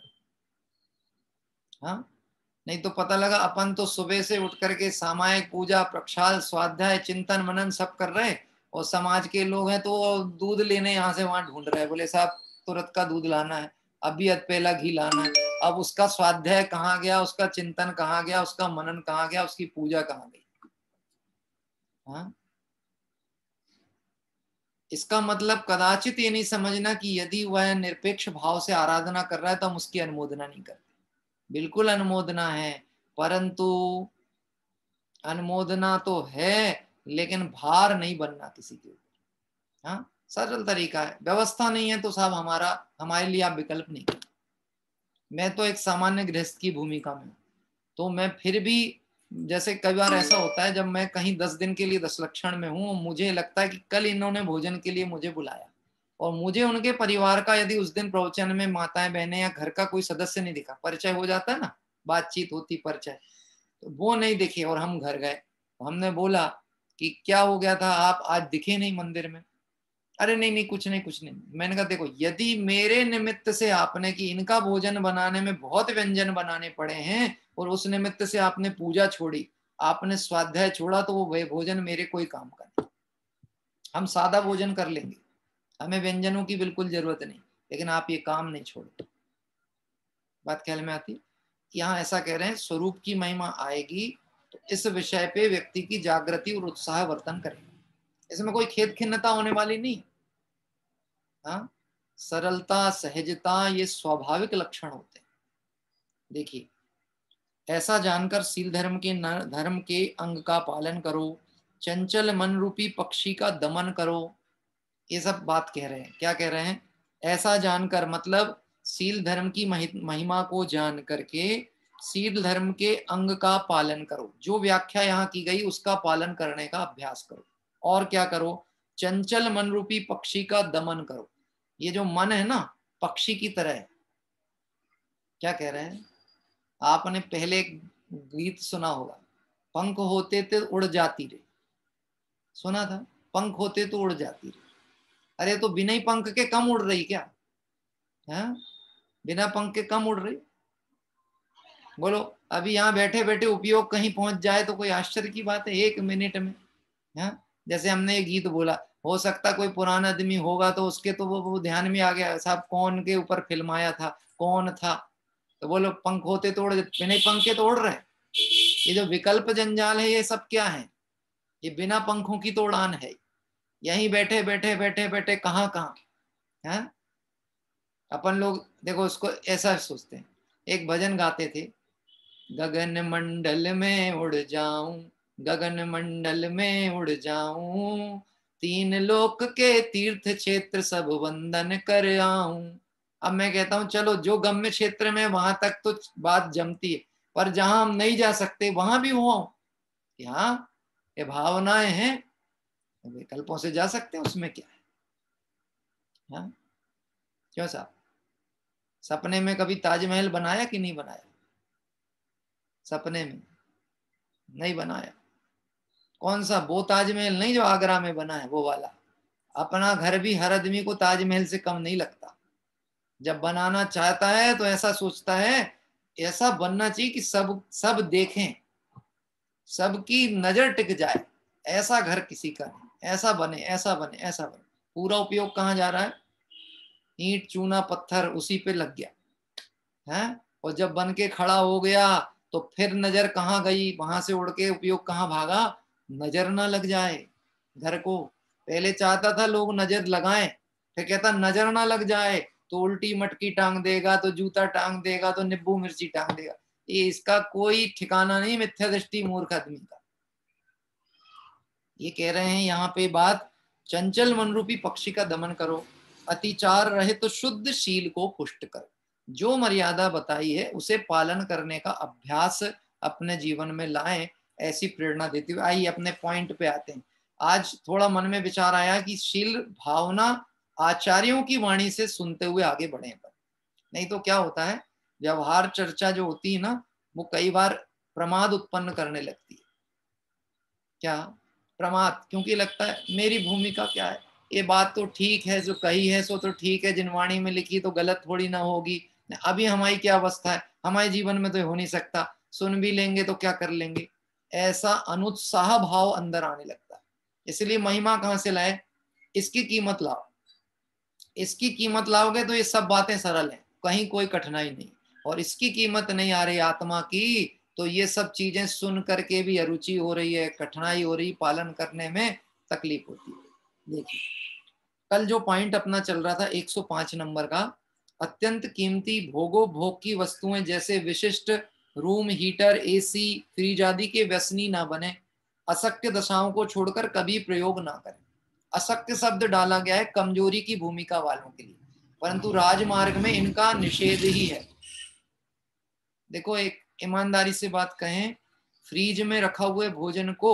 हाँ, नहीं तो पता लगा अपन तो सुबह से उठ करके सामायिक पूजा, प्रक्षाल, स्वाध्याय, चिंतन मनन सब कर रहे हैं, और समाज के लोग हैं तो दूध लेने यहाँ से वहां ढूंढ रहे हैं, बोले साहब तुरंत का दूध लाना है, अभी अधपेला घी लाना है। अब उसका स्वाध्याय कहाँ गया, उसका चिंतन कहाँ गया, उसका मनन कहाँ गया, उसकी पूजा कहाँ गई? हाँ, इसका मतलब कदाचित ये नहीं समझना कि यदि वह निरपेक्ष भाव से आराधना कर रहा है तो हम उसकी अनुमोदना नहीं करते। बिल्कुल अनुमोदना है, परंतु अनुमोदना तो है, लेकिन भार नहीं बनना किसी के ऊपर। हाँ, सरल तरीका है। व्यवस्था नहीं है तो साहब हमारे लिए आप विकल्प नहीं करते। मैं तो एक सामान्य गृहस्थ की भूमिका में हूं, तो मैं फिर भी, जैसे कई बार ऐसा होता है जब मैं कहीं 10 दिन के लिए दशलक्षण में हूँ, मुझे लगता है कि कल इन्होंने भोजन के लिए मुझे बुलाया, और मुझे उनके परिवार का यदि उस दिन प्रवचन में माताएं बहनें या घर का कोई सदस्य नहीं दिखा, परिचय हो जाता है ना, बातचीत होती, परिचय, तो वो नहीं दिखे और हम घर गए, तो हमने बोला कि क्या हो गया था, आप आज दिखे नहीं मंदिर में। अरे नहीं नहीं, कुछ नहीं कुछ नहीं। मैंने कहा देखो, यदि मेरे निमित्त से आपने, कि इनका भोजन बनाने में बहुत व्यंजन बनाने पड़े हैं, और उस निमित्त से आपने पूजा छोड़ी, आपने स्वाध्याय छोड़ा, तो वो भोजन मेरे कोई काम का नहीं। हम सादा भोजन कर लेंगे, हमें व्यंजनों की बिल्कुल जरूरत नहीं, लेकिन आप ये काम नहीं छोड़ो। बात ख्याल में आती? यहाँ ऐसा कह रहे हैं, स्वरूप की महिमा आएगी तो इस विषय पे व्यक्ति की जागृति और उत्साह वर्तन करेगा, इसमें कोई खेद खिन्नता होने वाली नहीं। हाँ, सरलता, सहजता, ये स्वाभाविक लक्षण होते हैं। देखिए, ऐसा जानकर सील धर्म के अंग का पालन करो, चंचल मन रूपी पक्षी का दमन करो, ये सब बात कह रहे हैं। क्या कह रहे हैं? ऐसा जानकर, मतलब शील धर्म की महिमा को जान करके शील धर्म के अंग का पालन करो। जो व्याख्या यहाँ की गई उसका पालन करने का अभ्यास करो। और क्या करो? चंचल मन रूपी पक्षी का दमन करो। ये जो मन है ना, पक्षी की तरह है। क्या कह रहे हैं? आपने पहले एक गीत सुना होगा, पंख होते तो उड़ जाती रे। सुना था? पंख होते तो उड़ जाती रे। अरे तो बिना ही पंख के कम उड़ रही क्या? है? बिना पंख के कम उड़ रही? बोलो, अभी यहाँ बैठे बैठे उपयोग कहीं पहुंच जाए तो कोई आश्चर्य की बात है? 1 मिनट में। है? जैसे हमने ये गीत बोला, हो सकता कोई पुराना आदमी होगा तो उसके तो वो ध्यान में आ गया, साहब कौन के ऊपर फिल्माया था, कौन था। तो बोलो पंख होते तो उड़, बिना पंख के तो उड़ रहे। ये जो विकल्प जंजाल है ये सब क्या है? ये बिना पंखों की तो उड़ान है। यहीं बैठे बैठे बैठे बैठे कहाँ कहाँ है। अपन लोग देखो उसको ऐसा सोचते हैं। एक भजन गाते थे, गगन मंडल में उड़ जाऊं, गगन मंडल में उड़ जाऊं, 3 लोक के तीर्थ क्षेत्र सब वंदन कर आऊं। अब मैं कहता हूं चलो जो गम्य क्षेत्र में वहां तक तो बात जमती है, पर जहां हम नहीं जा सकते वहां भी हो। यहाँ ये भावनाएं हैं, विकल्पों से जा सकते हैं, उसमें क्या है? हाँ? क्यों साहब, सपने में कभी ताजमहल बनाया कि नहीं बनाया? सपने में नहीं बनाया। कौन सा? वो ताजमहल नहीं जो आगरा में बना है, वो वाला। अपना घर भी हर आदमी को ताजमहल से कम नहीं लगता। जब बनाना चाहता है तो ऐसा सोचता है, ऐसा बनना चाहिए कि सब देखें, सबकी नजर टिक जाए। ऐसा घर किसी का नहीं, ऐसा बने ऐसा बने ऐसा बने। पूरा उपयोग कहाँ जा रहा है? ईंट चूना पत्थर उसी पे लग गया है। और जब बन के खड़ा हो गया तो फिर नजर कहाँ गई? वहां से उड़ के उपयोग कहाँ भागा? नजर ना लग जाए घर को। पहले चाहता था लोग नजर लगाएं, फिर कहता नजर ना लग जाए तो उल्टी मटकी टांग देगा, तो जूता टांग देगा, तो नींबू मिर्ची टांग देगा। ये इसका कोई ठिकाना नहीं, मिथ्या दृष्टि मूर्ख आदमी का। ये कह रहे हैं यहाँ पे बात, चंचल मन रूपी पक्षी का दमन करो, अतिचार रहे तो शुद्ध शील को पुष्ट करो। जो मर्यादा बताई है उसे पालन करने का अभ्यास अपने जीवन में लाएं, ऐसी प्रेरणा देती हुई। आइए अपने पॉइंट पे आते हैं। आज थोड़ा मन में विचार आया कि शील भावना आचार्यों की वाणी से सुनते हुए आगे बढ़े। पर नहीं तो क्या होता है, व्यवहार चर्चा जो होती है ना, वो कई बार प्रमाद उत्पन्न करने लगती है। क्या प्रमाद? क्योंकि लगता है मेरी भूमिका क्या है, ये बात तो ठीक है, जो कही है सो तो ठीक है, जिनवाणी में लिखी तो गलत थोड़ी ना होगी। अभी हमारी क्या अवस्था है, हमारे जीवन में तो हो नहीं सकता, सुन भी लेंगे तो क्या कर लेंगे। ऐसा अनुत्साह भाव अंदर आने लगता है। इसलिए महिमा कहाँ से लाए? इसकी कीमत लाओ। इसकी कीमत लाओगे तो ये सब बातें सरल हैं, कहीं कोई कठिनाई नहीं। और इसकी कीमत नहीं आ रही आत्मा की, तो ये सब चीजें सुन करके भी अरुचि हो रही है, कठिनाई हो रही, पालन करने में तकलीफ होती है। देखिए कल जो पॉइंट अपना चल रहा था 105 नंबर का, अत्यंत कीमती भोगो भोग की वस्तुएं जैसे विशिष्ट रूम हीटर, एसी, फ्रिज आदि के व्यसनी ना बने। असक्य दशाओं को छोड़कर कभी प्रयोग ना करें। असक्य शब्द डाला गया है कमजोरी की भूमिका वालों के लिए, परंतु राजमार्ग में इनका निषेध ही है। देखो एक ईमानदारी से बात कहें, फ्रीज में रखा हुए भोजन को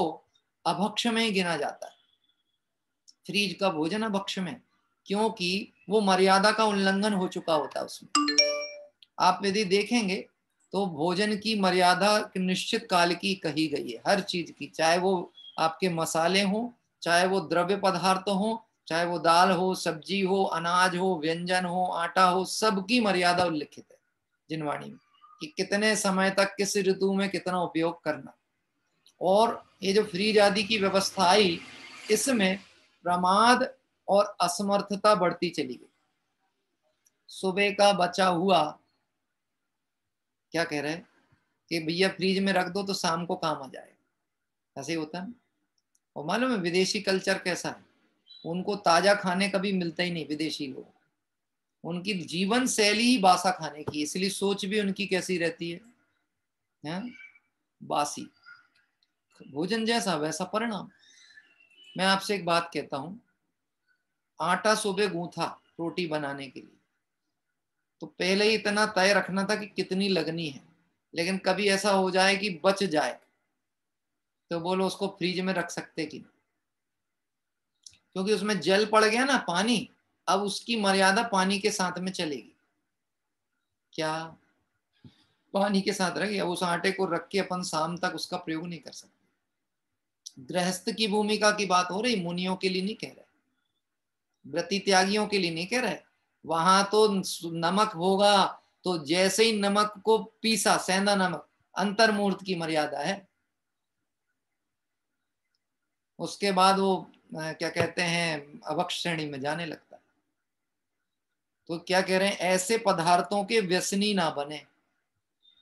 अभक्ष्य में ही गिना जाता है। फ्रीज का भोजन अभक्ष्य में, क्योंकि वो मर्यादा का उल्लंघन हो चुका होता है उसमें। आप यदि देखेंगे तो भोजन की मर्यादा निश्चित काल की कही गई है, हर चीज की, चाहे वो आपके मसाले हो, चाहे वो द्रव्य पदार्थ हो, चाहे वो दाल हो, सब्जी हो, अनाज हो, व्यंजन हो, आटा हो, सबकी मर्यादा उल्लिखित है जिनवाणी में, कि कितने समय तक किस ऋतु में कितना उपयोग करना। और ये जो फ्रीज आदि की व्यवस्था आई, इसमें प्रमाद और असमर्थता बढ़ती चली गई। सुबह का बचा हुआ क्या कह रहे हैं कि भैया फ्रीज में रख दो तो शाम को काम आ जाएगा, ऐसे ही होता है। और मालूम है विदेशी कल्चर कैसा है, उनको ताजा खाने कभी मिलता ही नहीं। विदेशी लोग, उनकी जीवन शैली ही बासा खाने की, इसलिए सोच भी उनकी कैसी रहती है? बासी भोजन जैसा वैसा परिणाम। मैं आपसे एक बात कहता हूं, आटा सुबह गूंथा रोटी बनाने के लिए, तो पहले ही इतना तय रखना था कि कितनी लगनी है। लेकिन कभी ऐसा हो जाए कि बच जाए तो बोलो उसको फ्रिज में रख सकते कि नहीं, क्योंकि उसमें जल पड़ गया ना, पानी, अब उसकी मर्यादा पानी के साथ में चलेगी। क्या पानी के साथ रह गया, उस आटे को रख के अपन शाम तक उसका प्रयोग नहीं कर सकते। गृहस्थ की भूमिका की बात हो रही, मुनियों के लिए नहीं कह रहे, व्रती त्यागियों के लिए नहीं कह रहे। वहां तो नमक होगा तो जैसे ही नमक को पीसा, सेंधा नमक, अंतर्मुहूर्त की मर्यादा है, उसके बाद वो क्या कहते हैं, अभक्ष श्रेणी में जाने लगता है। तो क्या कह रहे हैं, ऐसे पदार्थों के व्यसनी ना बने।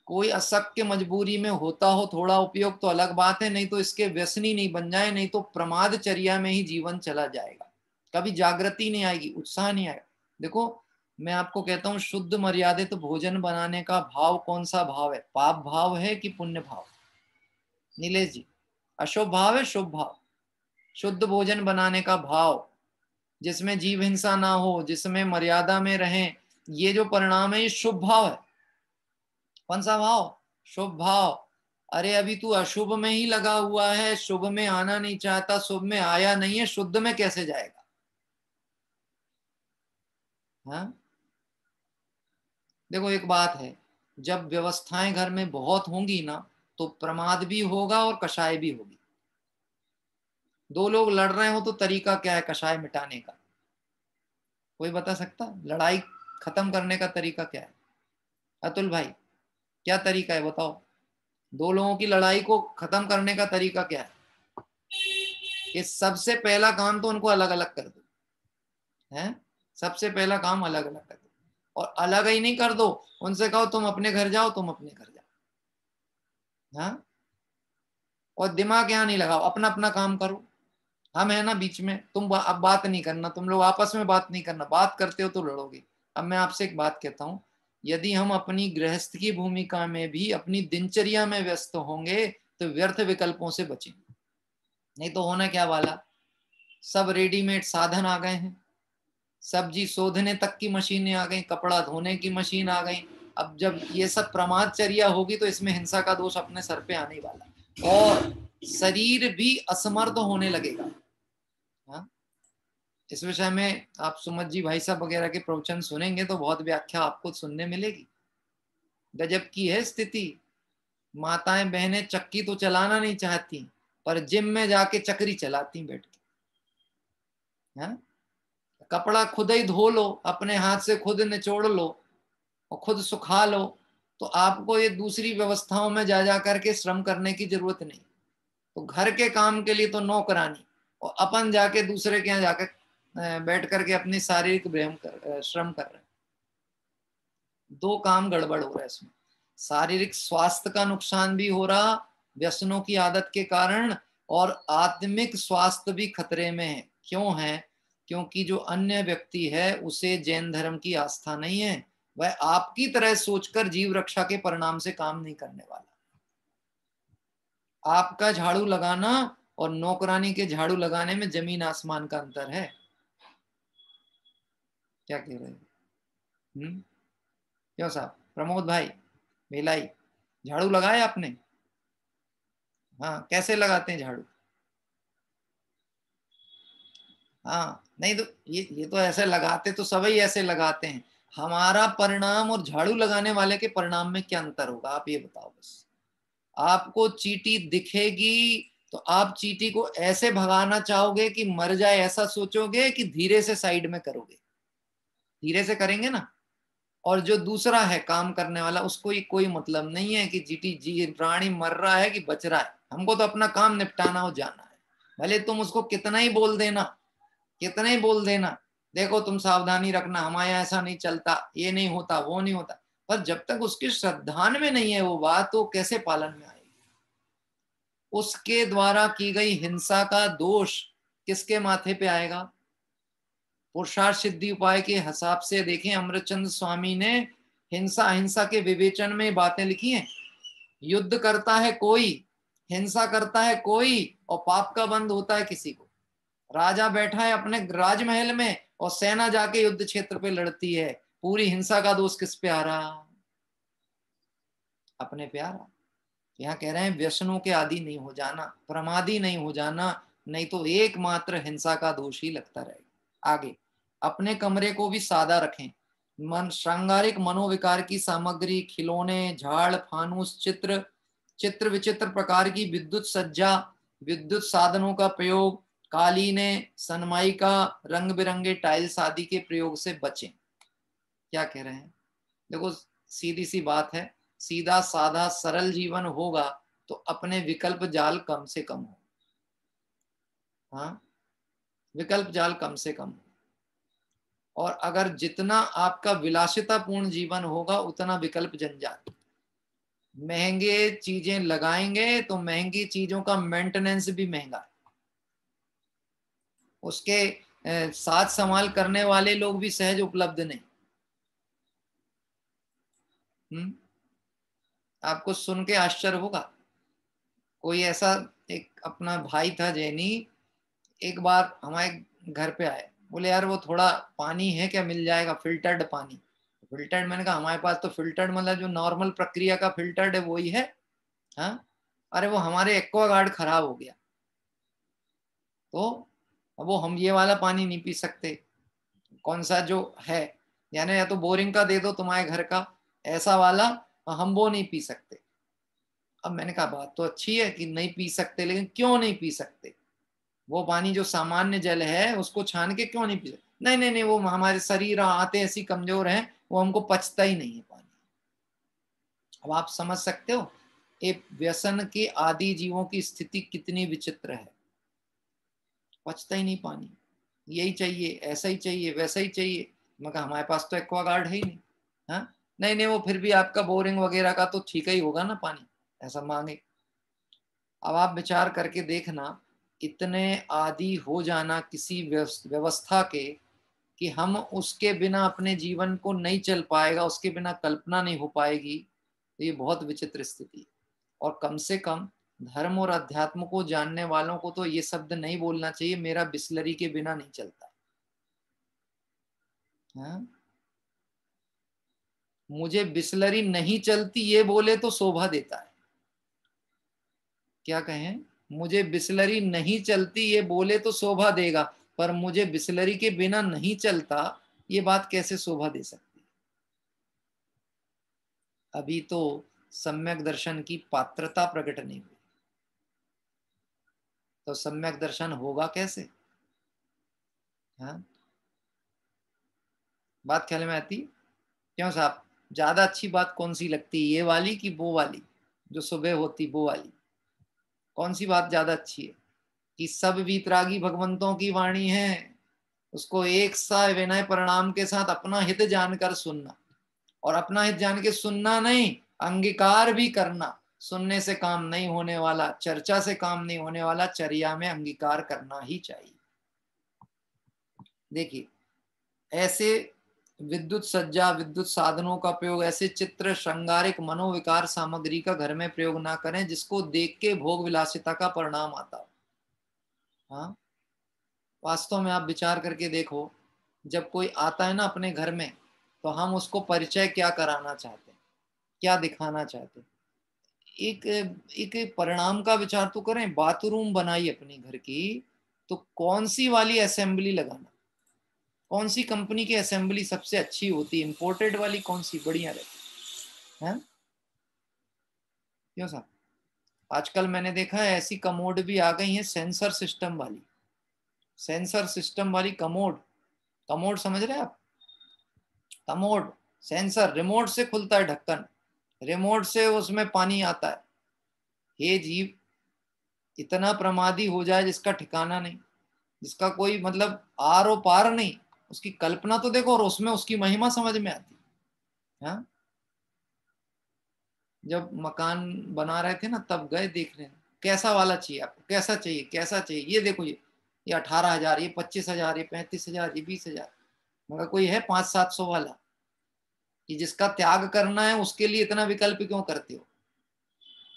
कोई अशक्य मजबूरी में होता हो थोड़ा उपयोग तो अलग बात है, नहीं तो इसके व्यसनी नहीं बन जाए, नहीं तो प्रमादचर्या में ही जीवन चला जाएगा, कभी जागृति नहीं आएगी, उत्साह नहीं आएगा। देखो मैं आपको कहता हूं, शुद्ध मर्यादित भोजन बनाने का भाव कौन सा भाव है? पाप भाव है कि पुण्य भाव? नीलेश जी, अशुभ भाव है शुभ भाव? शुद्ध भोजन बनाने का भाव, जिसमें जीव हिंसा ना हो, जिसमें मर्यादा में रहें, ये जो परिणाम है ये शुभ भाव है। कौन सा भाव? शुभ भाव। अरे अभी तू अशुभ में ही लगा हुआ है, शुभ में आना नहीं चाहता, शुभ में आया नहीं है, शुद्ध में कैसे जाएगा? हाँ, देखो एक बात है, जब व्यवस्थाएं घर में बहुत होंगी ना तो प्रमाद भी होगा और कषाय भी होगी। दो लोग लड़ रहे हो तो तरीका क्या है कषाय मिटाने का? कोई बता सकता? लड़ाई खत्म करने का तरीका क्या है? अतुल भाई क्या तरीका है बताओ? दो लोगों की लड़ाई को खत्म करने का तरीका क्या है? कि सबसे पहला काम तो उनको अलग अलग कर दो, हैं? सबसे पहला काम अलग अलग कर दो, और अलग ही नहीं कर दो, उनसे कहो तुम अपने घर जाओ, तुम अपने घर जाओ। हाँ, और दिमाग यहाँ नहीं लगाओ, अपना अपना काम करो। हम है ना बीच में, तुम अब बात नहीं करना, तुम लोग आपस में बात नहीं करना, बात करते हो तो लड़ोगे। अब मैं आपसे एक बात कहता हूं, यदि हम अपनी गृहस्थ की भूमिका में भी अपनी दिनचर्या में व्यस्त होंगे तो व्यर्थ विकल्पों से बचेंगे। नहीं तो होना क्या वाला, सब रेडीमेड साधन आ गए हैं, सब्जी शोधने तक की मशीनें आ गई, कपड़ा धोने की मशीन आ गई। अब जब ये सब प्रमादचर्या होगी तो इसमें हिंसा का दोष अपने सर पे आने वाला, और शरीर भी असमर्थ होने लगेगा। हाँ, इस विषय में आप सुमत जी भाई साहब वगैरह के प्रवचन सुनेंगे तो बहुत व्याख्या आपको सुनने मिलेगी। गजब की है स्थिति, माताएं बहनें चक्की तो चलाना नहीं चाहती पर जिम में जाके चक्री चलाती बैठ के। हाँ, कपड़ा खुद ही धो लो, अपने हाथ से खुद निचोड़ लो और खुद सुखा लो, तो आपको ये दूसरी व्यवस्थाओं में जा करके श्रम करने की जरूरत नहीं। तो घर के काम के लिए तो नौकरानी, और अपन जाके दूसरे के यहाँ जाकर बैठ करके अपनी शारीरिक श्रम कर रहे हैं। दो काम गड़बड़ हो रहा है इसमें, शारीरिक स्वास्थ्य का नुकसान भी हो रहा व्यसनों की आदत के कारण, और आत्मिक स्वास्थ्य भी खतरे में है। क्यों है? क्योंकि जो अन्य व्यक्ति है उसे जैन धर्म की आस्था नहीं है, वह आपकी तरह सोचकर जीव रक्षा के परिणाम से काम नहीं करने वाला। आपका झाड़ू लगाना और नौकरानी के झाड़ू लगाने में जमीन आसमान का अंतर है। क्या कह रहे हैं? क्यों साहब? प्रमोद भाई भिलाई, झाड़ू लगाया आपने? हाँ, कैसे लगाते हैं झाड़ू? हाँ, नहीं तो ये तो ऐसे लगाते तो सभी ऐसे लगाते हैं। हमारा परिणाम और झाड़ू लगाने वाले के परिणाम में क्या अंतर होगा आप ये बताओ बस। आपको चींटी दिखेगी तो आप चींटी को ऐसे भगाना चाहोगे कि मर जाए ऐसा सोचोगे, कि धीरे से साइड में करोगे? धीरे से करेंगे ना। और जो दूसरा है काम करने वाला, उसको ये कोई मतलब नहीं है कि चींटी जी प्राणी मर रहा है कि बच रहा है, हमको तो अपना काम निपटाना हो जाना है। भले तुम उसको कितना ही बोल देना, कितना ही बोल देना, देखो तुम सावधानी रखना, हमारे यहाँ ऐसा नहीं चलता, ये नहीं होता, वो नहीं होता, पर जब तक उसकी श्रद्धा में नहीं है वो बात, तो कैसे पालन में आएगी? उसके द्वारा की गई हिंसा का दोष किसके माथे पे आएगा? पुरुषार्थ सिद्धि उपाय के हिसाब से देखें, अमृतचंद्र स्वामी ने हिंसा अहिंसा के विवेचन में बातें लिखी हैं। युद्ध करता है कोई, हिंसा करता है कोई, और पाप का बंद होता है किसी को। राजा बैठा है अपने राजमहल में और सेना जाके युद्ध क्षेत्र पे लड़ती है, पूरी हिंसा का दोष किस पे आ रहा? अपने पे आ रहा। यहाँ कह रहे हैं व्यसनों के आदी नहीं हो जाना, प्रमादी नहीं हो जाना, नहीं तो एकमात्र हिंसा का दोष ही लगता रहेगा। आगे, अपने कमरे को भी सादा रखें। मन श्रृंगारिक मनोविकार की सामग्री, खिलौने, झाड़, फानूस, चित्र विचित्र प्रकार की विद्युत सज्जा, विद्युत साधनों का प्रयोग, कालीने, सनमाइका, रंग बिरंगे टाइल्स आदि के प्रयोग से बचें। क्या कह रहे हैं? देखो, सीधी सी बात है, सीधा साधा सरल जीवन होगा तो अपने विकल्प जाल कम से कम हो। हाँ, विकल्प जाल कम से कम हो। और अगर जितना आपका विलासितापूर्ण जीवन होगा उतना विकल्प जंजाल। महंगे चीजें लगाएंगे तो महंगी चीजों का मेंटेनेंस भी महंगा, उसके साथ संभाल करने वाले लोग भी सहज उपलब्ध नहीं। आपको सुन के आश्चर्य होगा, कोई ऐसा एक अपना भाई था जैनी, एक बार हमारे घर पे आए, बोले यार वो थोड़ा पानी है क्या, मिल जाएगा, फिल्टर्ड पानी। फिल्टर्ड, मैंने कहा हमारे पास तो फिल्टर्ड मतलब जो नॉर्मल प्रक्रिया का फिल्टर्ड है वही है। हाँ, अरे वो हमारे एक्वागार्ड खराब हो गया, तो अब वो हम ये वाला पानी नहीं पी सकते, कौन सा जो है, यानी या तो बोरिंग का दे दो तुम्हारे घर का, ऐसा वाला हम वो नहीं पी सकते। अब मैंने कहा बात तो अच्छी है कि नहीं पी सकते, लेकिन क्यों नहीं पी सकते? वो पानी जो सामान्य जल है उसको छान के क्यों नहीं पी सकते? नहीं नहीं नहीं, वो हमारे शरीर आते ऐसी कमजोर हैं, वो हमको पचता ही नहीं है पानी। अब आप समझ सकते हो एक व्यसन के आदि जीवों की स्थिति कितनी विचित्र है। पचता ही नहीं पानी, यही चाहिए, ऐसा ही चाहिए, वैसा ही चाहिए। मगर हमारे पास तो एक्वागार्ड है ही नहीं। हाँ, नहीं नहीं, वो फिर भी आपका बोरिंग वगैरह का तो ठीक ही होगा ना पानी, ऐसा मांगे। अब आप विचार करके देखना, इतने आदी हो जाना किसी व्यवस्था के कि हम उसके बिना अपने जीवन को नहीं चल पाएगा, उसके बिना कल्पना नहीं हो पाएगी, तो ये बहुत विचित्र स्थिति है। और कम से कम धर्म और अध्यात्म को जानने वालों को तो ये शब्द नहीं बोलना चाहिए, मेरा बिस्लरी के बिना नहीं चलता। हाँ? मुझे बिस्लरी नहीं चलती ये बोले तो शोभा देता है। क्या कहें? मुझे बिस्लरी नहीं चलती ये बोले तो शोभा देगा, पर मुझे बिस्लरी के बिना नहीं चलता ये बात कैसे शोभा दे सकती है? अभी तो सम्यक दर्शन की पात्रता प्रकट नहीं हुई, तो सम्यक दर्शन होगा कैसे? हाँ, बात ख्याल में आती? क्यों साहब, ज्यादा अच्छी बात कौन सी लगती है, ये वाली कि वो वाली जो सुबह होती, वो वाली? कौन सी बात ज्यादा अच्छी है? कि सब वीतरागी भगवंतों की वाणी है, उसको एक सा विनय परिणाम के साथ अपना हित जानकर सुनना, और अपना हित जान के सुनना नहीं, अंगीकार भी करना। सुनने से काम नहीं होने वाला, चर्चा से काम नहीं होने वाला, चर्या में अंगीकार करना ही चाहिए। देखिए, ऐसे विद्युत सज्जा, विद्युत साधनों का प्रयोग, ऐसे चित्र, श्रृंगारिक मनोविकार सामग्री का घर में प्रयोग ना करें जिसको देख के भोग विलासिता का परिणाम आता हो। हाँ, वास्तव में आप विचार करके देखो, जब कोई आता है ना अपने घर में, तो हम उसको परिचय क्या कराना चाहते हैं, क्या दिखाना चाहते हैं? एक एक परिणाम का विचार तो करें। बाथरूम बनाई अपनी घर की, तो कौन सी वाली असेंबली लगाना, कौन सी कंपनी की असेंबली सबसे अच्छी होती है, इंपोर्टेड वाली कौन सी बढ़िया रहती है? क्यों साहब? आजकल मैंने देखा है ऐसी कमोड भी आ गई है सेंसर सिस्टम वाली, सेंसर सिस्टम वाली कमोड। कमोड समझ रहे हैं आप? कमोड सेंसर, रिमोट से खुलता है ढक्कन, रिमोट से उसमें पानी आता है। ये जीव इतना प्रमादी हो जाए जिसका ठिकाना नहीं, जिसका कोई मतलब आर पार नहीं, उसकी कल्पना तो देखो, और उसमें उसकी महिमा समझ में आती है। हाँ? जब मकान बना रहे थे ना तब गए देखने, कैसा वाला चाहिए आपको, कैसा चाहिए, कैसा चाहिए, ये देखो, ये 18,000, ये 25,000, ये 35,000, ये 20,000। मगर कोई है 500-700 वाला कि जिसका त्याग करना है, उसके लिए इतना विकल्प क्यों करते हो?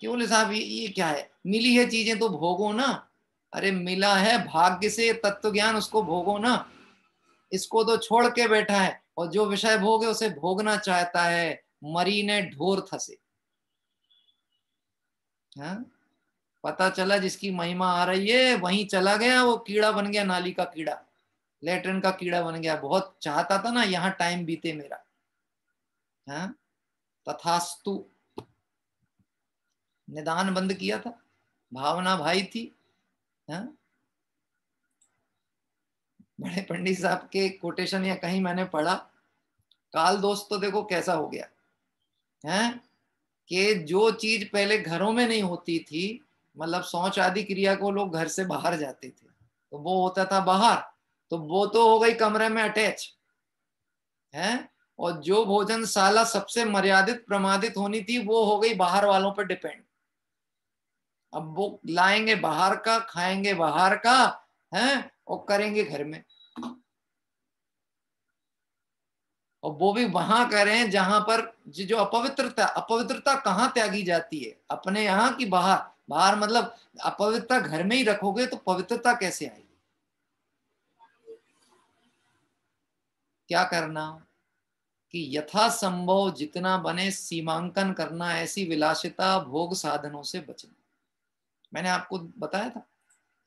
कि बोले साहब ये क्या है, मिली है चीजें तो भोगो ना। अरे मिला है भाग्य से तत्व ज्ञान, उसको भोगो ना। इसको तो छोड़ के बैठा है, और जो विषय भोग है उसे भोगना चाहता है। मरी ने ढोर थसे। हाँ, पता चला जिसकी महिमा आ रही है वहीं चला गया, वो कीड़ा बन गया, नाली का कीड़ा, लेटरिन का कीड़ा बन गया। बहुत चाहता था ना यहाँ टाइम बीते मेरा। हाँ, तथास्तु। निदान बंद किया था, भावना भाई थी। हाँ, बड़े पंडित साहब के कोटेशन या कहीं मैंने पढ़ा, काल दोस्त तो देखो कैसा हो गया है कि जो चीज पहले घरों में नहीं होती थी, मतलब शौच आदि क्रिया को लोग घर से बाहर जाते थे, तो वो होता था बाहर, तो वो तो हो गई कमरे में अटैच है। और जो भोजनशाला सबसे मर्यादित प्रमादित होनी थी वो हो गई बाहर वालों पर डिपेंड। अब वो लाएंगे बाहर का, खाएंगे बाहर का है, और करेंगे घर में, और वो भी वहां करें जहां पर जो अपवित्रता, अपवित्रता कहाँ त्यागी जाती है, अपने यहाँ की बाहर। बाहर मतलब अपवित्रता घर में ही रखोगे तो पवित्रता कैसे आएगी। क्या करना कि यथासंभव जितना बने सीमांकन करना, ऐसी विलासिता भोग साधनों से बचना। मैंने आपको बताया था,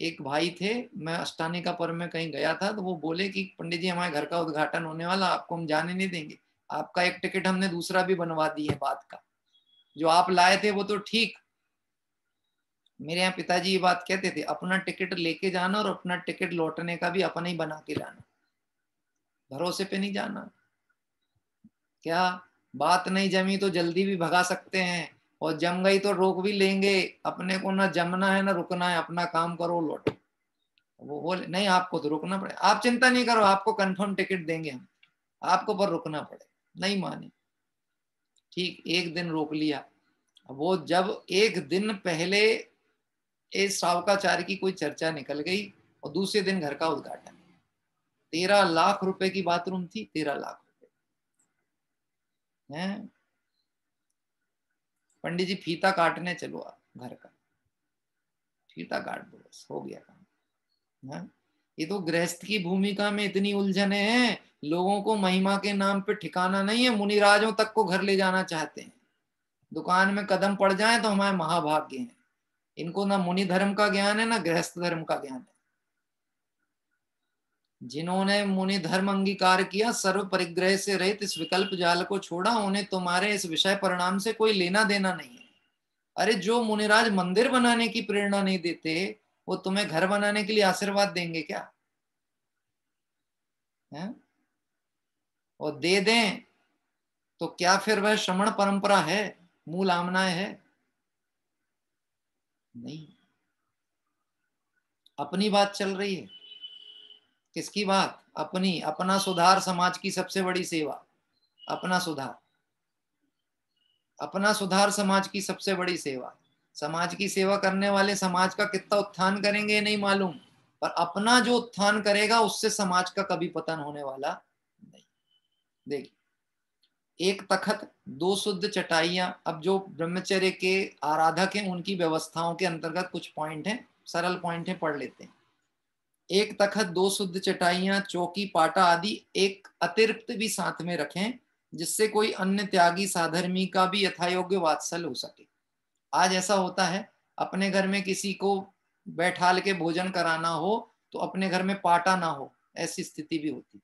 एक भाई थे, मैं अष्टानिकापुरम में कहीं गया था, तो वो बोले कि पंडित जी हमारे घर का उद्घाटन होने वाला, आपको हम जाने नहीं देंगे, आपका एक टिकट हमने दूसरा भी बनवा दिए बात का, जो आप लाए थे वो तो ठीक। मेरे यहाँ पिताजी ये बात कहते थे, अपना टिकट लेके जाना और अपना टिकट लौटने का भी अपना ही बना के लाना, भरोसे पे नहीं जाना। क्या बात नहीं जमी तो जल्दी भी भगा सकते हैं, और जम गई तो रोक भी लेंगे। अपने को ना जमना है ना रुकना है, अपना काम करो लौटो। वो बोले नहीं आपको तो रुकना पड़े, आप चिंता नहीं करो, आपको कंफर्म टिकट देंगे हम, आपको पर रुकना पड़े। नहीं माने, ठीक एक दिन रोक लिया। वो जब एक दिन पहले इस सावकाचार्य की कोई चर्चा निकल गई, और दूसरे दिन घर का उद्घाटन, 13 लाख रुपए की बाथरूम थी, 13 लाख रुपए है। पंडित जी फीता काटने चलो आप, घर का फीता काट दो, बस हो गया काम है। ये तो गृहस्थ की भूमिका में इतनी उलझने हैं, लोगों को महिमा के नाम पे ठिकाना नहीं है, मुनिराजों तक को घर ले जाना चाहते हैं। दुकान में कदम पड़ जाए तो हमारे महाभाग्य हैं। इनको ना मुनि धर्म का ज्ञान है ना गृहस्थ धर्म का ज्ञान है। जिन्होंने मुनि धर्म अंगीकार किया, सर्व परिग्रह से रहित इस विकल्प जाल को छोड़ा, उन्हें तुम्हारे इस विषय परिणाम से कोई लेना देना नहीं है। अरे जो मुनिराज मंदिर बनाने की प्रेरणा नहीं देते, वो तुम्हें घर बनाने के लिए आशीर्वाद देंगे क्या है? और दे दें तो क्या फिर वह श्रमण परंपरा है, मूल आमनाएं है? नहीं। अपनी बात चल रही है। किसकी बात? अपनी। अपना सुधार समाज की सबसे बड़ी सेवा। अपना सुधार, अपना सुधार समाज की सबसे बड़ी सेवा। समाज की सेवा करने वाले समाज का कितना उत्थान करेंगे ये नहीं मालूम, पर अपना जो उत्थान करेगा उससे समाज का कभी पतन होने वाला नहीं। देखिए, एक तखत, दो शुद्ध चटाइयां। अब जो ब्रह्मचर्य के आराधक हैं उनकी व्यवस्थाओं के अंतर्गत कुछ पॉइंट हैं, सरल पॉइंट हैं, पढ़ लेते हैं। एक तखत, दो शुद्ध चटाइयां, चौकी, पाटा आदि एक अतिरिक्त भी साथ में रखें, जिससे कोई अन्य त्यागी साधर्मी का भी यथायोग्य वात्सल हो सके। आज ऐसा होता है, अपने घर में किसी को बैठाल के भोजन कराना हो तो अपने घर में पाटा ना हो, ऐसी स्थिति भी होती,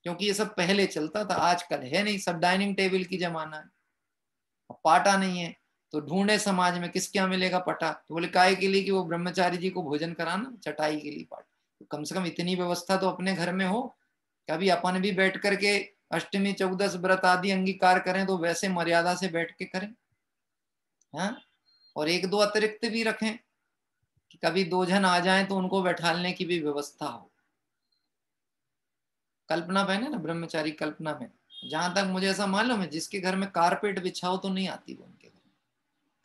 क्योंकि ये सब पहले चलता था, आजकल है नहीं, सब डाइनिंग टेबल की जमाना है। पाटा नहीं है तो ढूंढे समाज में किसके यहाँ मिलेगा पटा, तो बोले काय के लिए कि वो ब्रह्मचारी जी को भोजन कराना, चटाई के लिए पाटा। तो कम से कम इतनी व्यवस्था तो अपने घर में हो, कभी अपन भी बैठ करके अष्टमी चौदस व्रत आदि अंगीकार करें तो वैसे मर्यादा से बैठ के करें। हाँ, और एक दो अतिरिक्त भी रखें कि कभी दो जन आ जाएं तो उनको बैठालने की भी व्यवस्था हो। कल्पना बहन है ना ब्रह्मचारी, कल्पना में, जहां तक मुझे ऐसा मालूम है, जिसके घर में कारपेट बिछाओ तो नहीं आती वो, उनके घर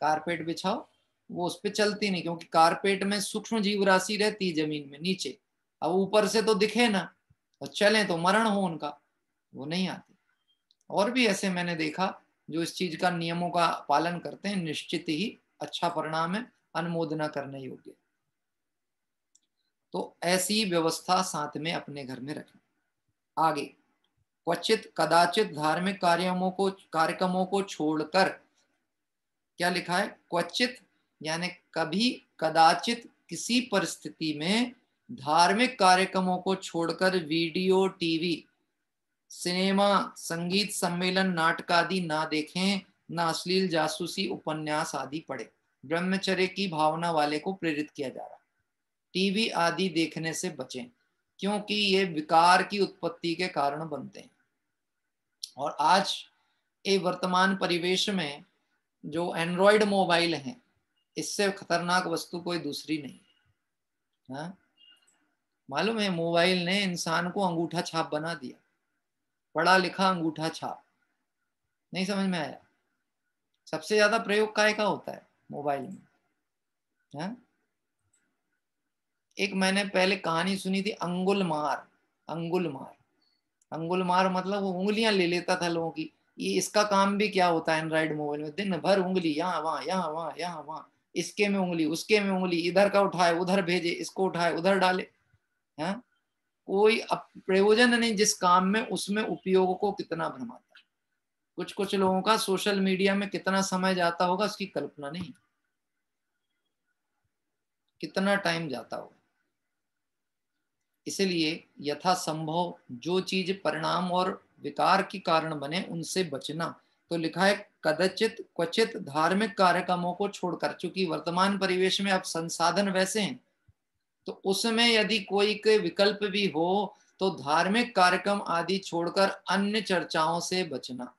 कारपेट बिछाओ वो उस पर चलती नहीं, क्योंकि कारपेट में सूक्ष्म जीव राशि रहती है जमीन में नीचे, अब ऊपर से तो दिखे ना, और चले तो मरण हो उनका, वो नहीं आती। और भी ऐसे मैंने देखा जो इस चीज का नियमों का पालन करते हैं, निश्चित ही अच्छा परिणाम है, अनुमोदना करने योग्य। तो ऐसी व्यवस्था साथ में अपने घर में रखें। आगे, क्वचित कदाचित धार्मिक कार्यक्रमों को छोड़कर, क्या लिखा है? क्वचित यानी कभी कदाचित किसी परिस्थिति में धार्मिक कार्यक्रमों को छोड़कर वीडियो, टीवी, सिनेमा, संगीत सम्मेलन, नाटक आदि ना देखें, ना अश्लील जासूसी उपन्यास आदि पढ़े। ब्रह्मचर्य की भावना वाले को प्रेरित किया जा रहा। टीवी आदि देखने से बचें, क्योंकि ये विकार की उत्पत्ति के कारण बनते हैं। और आज ये वर्तमान परिवेश में जो एंड्रॉयड मोबाइल हैं, इससे खतरनाक वस्तु कोई दूसरी नहीं। हाँ, मालूम है, मोबाइल ने इंसान को अंगूठा छाप बना दिया, पढ़ा लिखा अंगूठा छाप। नहीं समझ में आया? सबसे ज्यादा प्रयोग काय का होता है मोबाइल में? हाँ? एक मैंने पहले कहानी सुनी थी, अंगुलमार। अंगुलमार, अंगुलमार मतलब वो उंगलियां ले लेता था लोगों की। ये इसका काम भी क्या होता है एंड्रॉइड मोबाइल में? दिन भर उंगली यहाँ वहां, यहाँ वहां, यहाँ वहां, इसके में उंगली, उसके में उंगली, इधर का उठाए उधर भेजे, इसको उठाए उधर डाले। हाँ, कोई प्रयोजन नहीं जिस काम में, उसमें उपयोग को कितना भ्रमाता है। कुछ कुछ लोगों का सोशल मीडिया में कितना समय जाता होगा उसकी कल्पना नहीं, कितना टाइम जाता होगा। इसलिए यथासंभव जो चीज परिणाम और विकार के कारण बने उनसे बचना। तो लिखा है कदाचित क्वचित धार्मिक कार्यक्रमों को छोड़कर, क्योंकि वर्तमान परिवेश में अब संसाधन वैसे हैं, तो उसमें यदि कोई के विकल्प भी हो तो धार्मिक कार्यक्रम आदि छोड़कर अन्य चर्चाओं से बचना।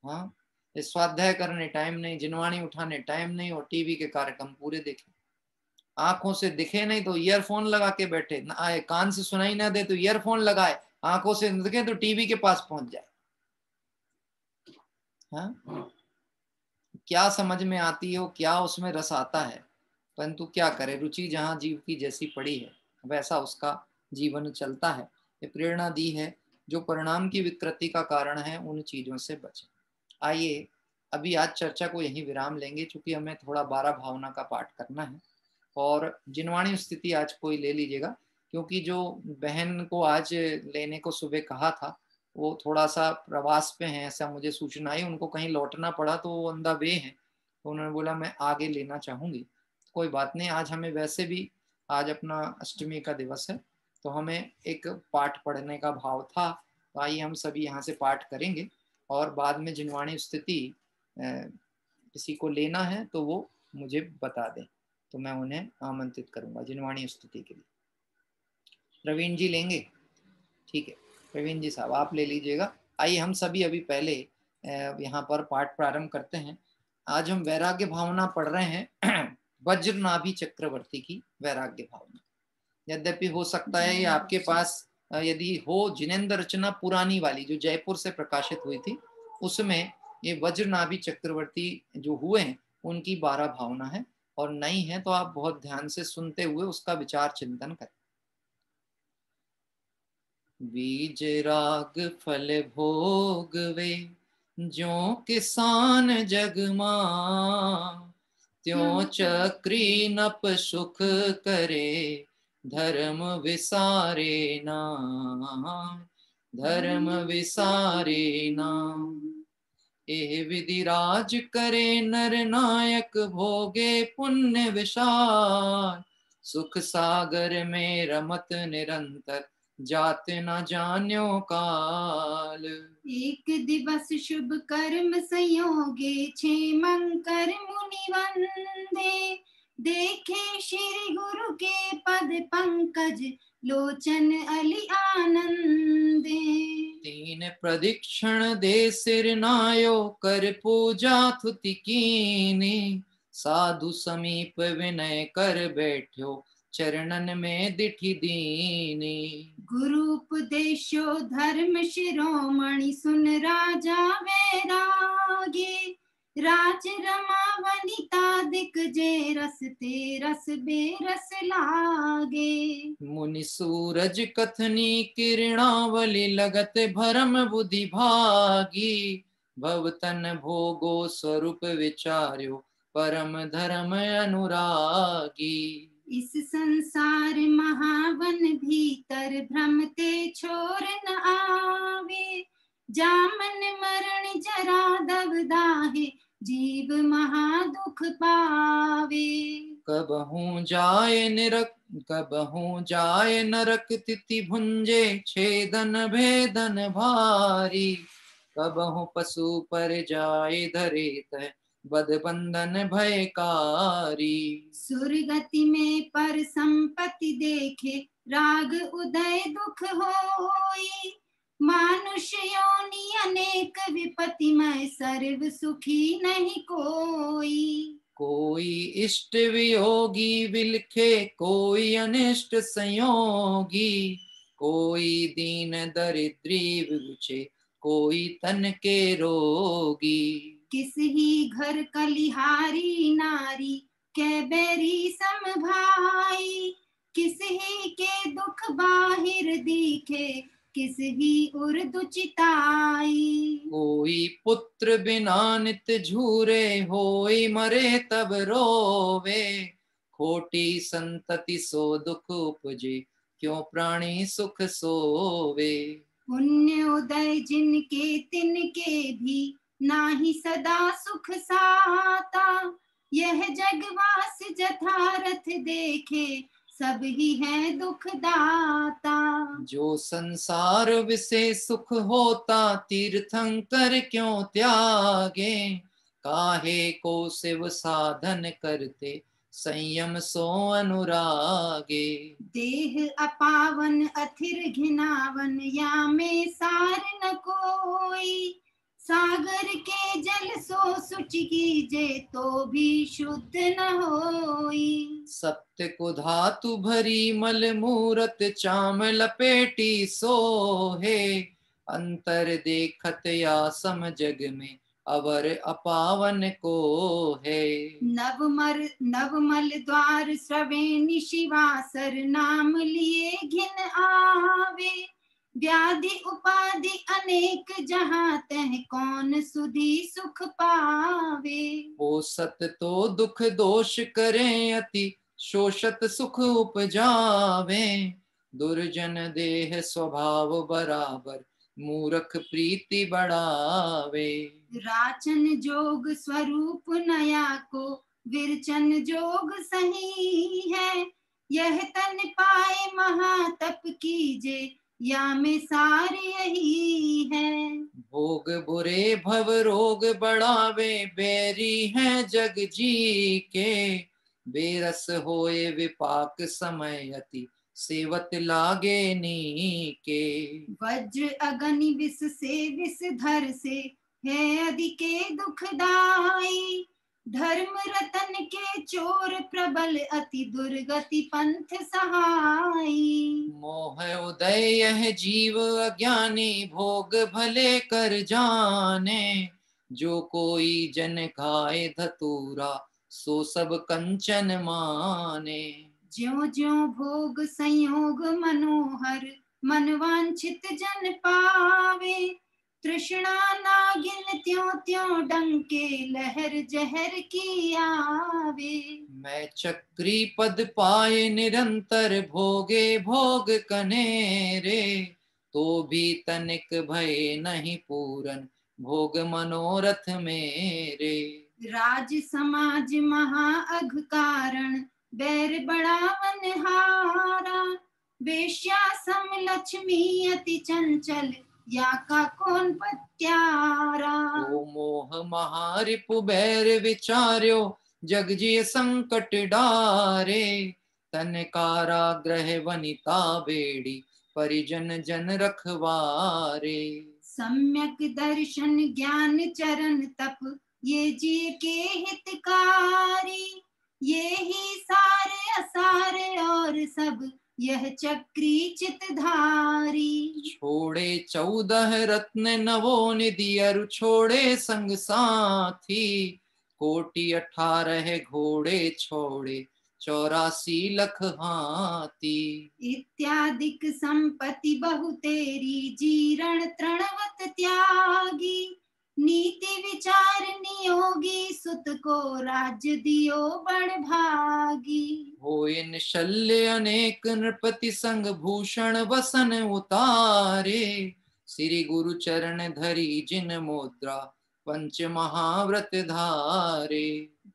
हाँ, स्वाध्याय करने टाइम नहीं, जिनवाणी उठाने टाइम नहीं, और टीवी के कार्यक्रम पूरे देखे। आंखों से दिखे नहीं तो ईयरफोन लगा के बैठे, ना आए कान से सुनाई ना दे तो ईयरफोन लगाए, आंखों से दिखे तो टीवी के पास पहुंच जाए। हाँ? क्या समझ में आती हो, क्या उसमें रस आता है, परंतु क्या करे, रुचि जहां जीव की जैसी पड़ी है वैसा उसका जीवन चलता है। ये प्रेरणा दी है, जो परिणाम की विकृति का कारण है उन चीजों से बचें। आइए अभी आज चर्चा को यहीं विराम लेंगे, क्योंकि हमें थोड़ा 12 भावना का पाठ करना है। और जिनवाणी स्थिति आज कोई ले लीजिएगा, क्योंकि जो बहन को आज लेने को सुबह कहा था वो थोड़ा सा प्रवास पे हैं, ऐसा मुझे सूचना आई। उनको कहीं लौटना पड़ा तो वो ऑन द वे हैं, तो उन्होंने बोला मैं आगे लेना चाहूँगी। कोई बात नहीं, आज हमें वैसे भी आज अपना अष्टमी का दिवस है, तो हमें एक पाठ पढ़ने का भाव था। तो आइए हम सभी यहाँ से पाठ करेंगे, और बाद में जिनवाणी स्थिति किसी को लेना है तो वो मुझे बता दें, तो मैं उन्हें आमंत्रित करूंगा जिनवाणी स्तुति के लिए। प्रवीण जी लेंगे? ठीक है, प्रवीण जी साहब आप ले लीजिएगा। आइए हम सभी अभी पहले यहाँ पर पाठ प्रारंभ करते हैं। आज हम वैराग्य भावना पढ़ रहे हैं, वज्रनाभि चक्रवर्ती की वैराग्य भावना। यद्यपि हो सकता है ये आपके पास यदि हो जिनेंद्र रचना पुरानी वाली जो जयपुर से प्रकाशित हुई थी, उसमें ये वज्रनाभि चक्रवर्ती जो हुए हैं उनकी 12 भावना है, और नहीं है तो आप बहुत ध्यान से सुनते हुए उसका विचार चिंतन करें। बीज राग फल भोग वे, जो किसान जग मां, त्यों चक्री नप सुख करे, धर्म विसारे नाम, धर्म विसारे नाम। एह विधि राज करे नर नायक, भोगे पुण्य विशाल, सुख सागर में रमत निरंतर, जात न जान्यो काल।
एक दिवस शुभ कर्म संयोगे, क्षेमंकर मुनि वंदे, देखे श्री गुरु के पद पंकज, लोचन अली आनंदे।
तीन प्रदक्षिण दे सिर नायो, कर पूजा थुति कीनी, साधु समीप विनय कर बैठ्यो, चरणन में दिठी दीनी।
गुरु उपदेशो धर्म शिरोमणि, सुन राजा वैरागे, राज रमा वनिता दिक जे, रस ते रस बेरस लागे।
मुनि सूरज कथनी किरणावली, लगत भरम बुद्धि भागी, भवतन भोगो स्वरूप विचार्यो, परम धर्म अनुरागी।
इस संसार महावन भीतर भ्रमते छोर न आवे, जामन मरण जरा दब दाहे, जीव महा दुख पावे।
कबहू जाए नरक तिथि भुंजे, छेदन भेदन भारी। कबहू पशु पर जाए धरे तह, बद बंधन भयकारी।
सुरगति में पर संपत्ति देखे, राग उदय दुख होई। मानुष योनि अनेक विपत्ति में, सर्व सुखी नहीं कोई।
कोई इष्ट वियोगी बिलखे, कोई अनिष्ट संयोगी। कोई दीन दरिद्री विबुचे, कोई तन के रोगी।
किस ही घर कलिहारी नारी, कै बैरी सम भाई। किस ही के दुख बाहिर दिखे, किस ही उर्दु चिताई।
कोई पुत्र बिना नित झूरे, होई मरे तब रोवे। खोटी संतति सो दुख उपजे, क्यों प्राणी सुख सोवे।
पुण्य उदय जिनके तिनके भी, नाही सदा सुख साता। यह जगवास जथारथ देखे, सब ही है दुख दाता।
जो संसार विषय सुख होता, तीर्थंकर क्यों त्यागे। काहे को शिव साधन करते, संयम सो अनुरागे।
देह अपावन अथिर घिनावन, या में सार न कोई। सागर के जल सो सुचि कीजे, तो भी शुद्ध न होई।
सप्त को धातु भरी मल मूरत, चाम लपेटी सोहे। अंतर देखत या सम जग में, अवर अपावन को है।
नवमल द्वार श्रवेणी शिवासर, नाम लिए घिन आवे। व्याधि उपाधि अनेक जहाँ तह, कौन सुधी सुख पावे।
पोसत तो दुख दोष करें अति, शोषत सुख उपजावे। दुर्जन देह स्वभाव बराबर, मूर्ख प्रीति बढ़ावे।
राचन जोग स्वरूप नया को, विरचन जोग सही है। यह तन पाए महातप कीजे, या में सार यही है।
भोग बुरे भव रोग बढ़ावे, बैरी हैं जग जी के। बेरस होए विपाक समय अति, सेवत लागे नीके।
वज्र अगनि विष से विष धर से, है अधिके दुखदाई। धर्म रतन के चोर प्रबल, अति दुर्गति पंथ सहाई।
मोह उदय यह जीव अज्ञानी, भोग भले कर जाने। जो कोई जन खाए धतूरा, सो सब कंचन माने।
ज्यों ज्यों भोग संयोग मनोहर, मन वांछित जन पावे। तृष्णा नागिन त्यों त्यों डंके, लहर जहर की आवे।
मैं चक्री पद पाए निरंतर, भोगे भोग कनेरे। तो भी तनिक भय नहीं पूरन, भोग मनोरथ मेरे।
राज समाज महा अघ कारण, बैर बढ़ावन हारा। वेश्या सम लक्ष्मी अति चंचल, या का कौन पत्यारा।
ओ मोह महारिपु बैर विचार्यो, जग जिय संकट डारे। तन काराग्रह वनिता बेड़ी, परिजन जन रखवारे।
सम्यक दर्शन ज्ञान चरण तप, ये जी के हितकारी। ये ही सारे असारे और सब, यह चक्री चितधारी।
छोड़े 14 रत्न नवो निधि, अरु छोड़े संग साथी। कोटि 18 घोड़े छोड़े, 84 लख हाथी।
इत्यादिक संपत्ति बहु तेरी, जीर्ण तृणवत त्यागी। नीति विचार नियोगी सुत को राज्य दियो बड़ भागी।
होए निशल्य अनेक नृपति संग भूषण वसन उतारे श्री गुरु चरण धरी जिन मुद्रा पंच महाव्रत धारे।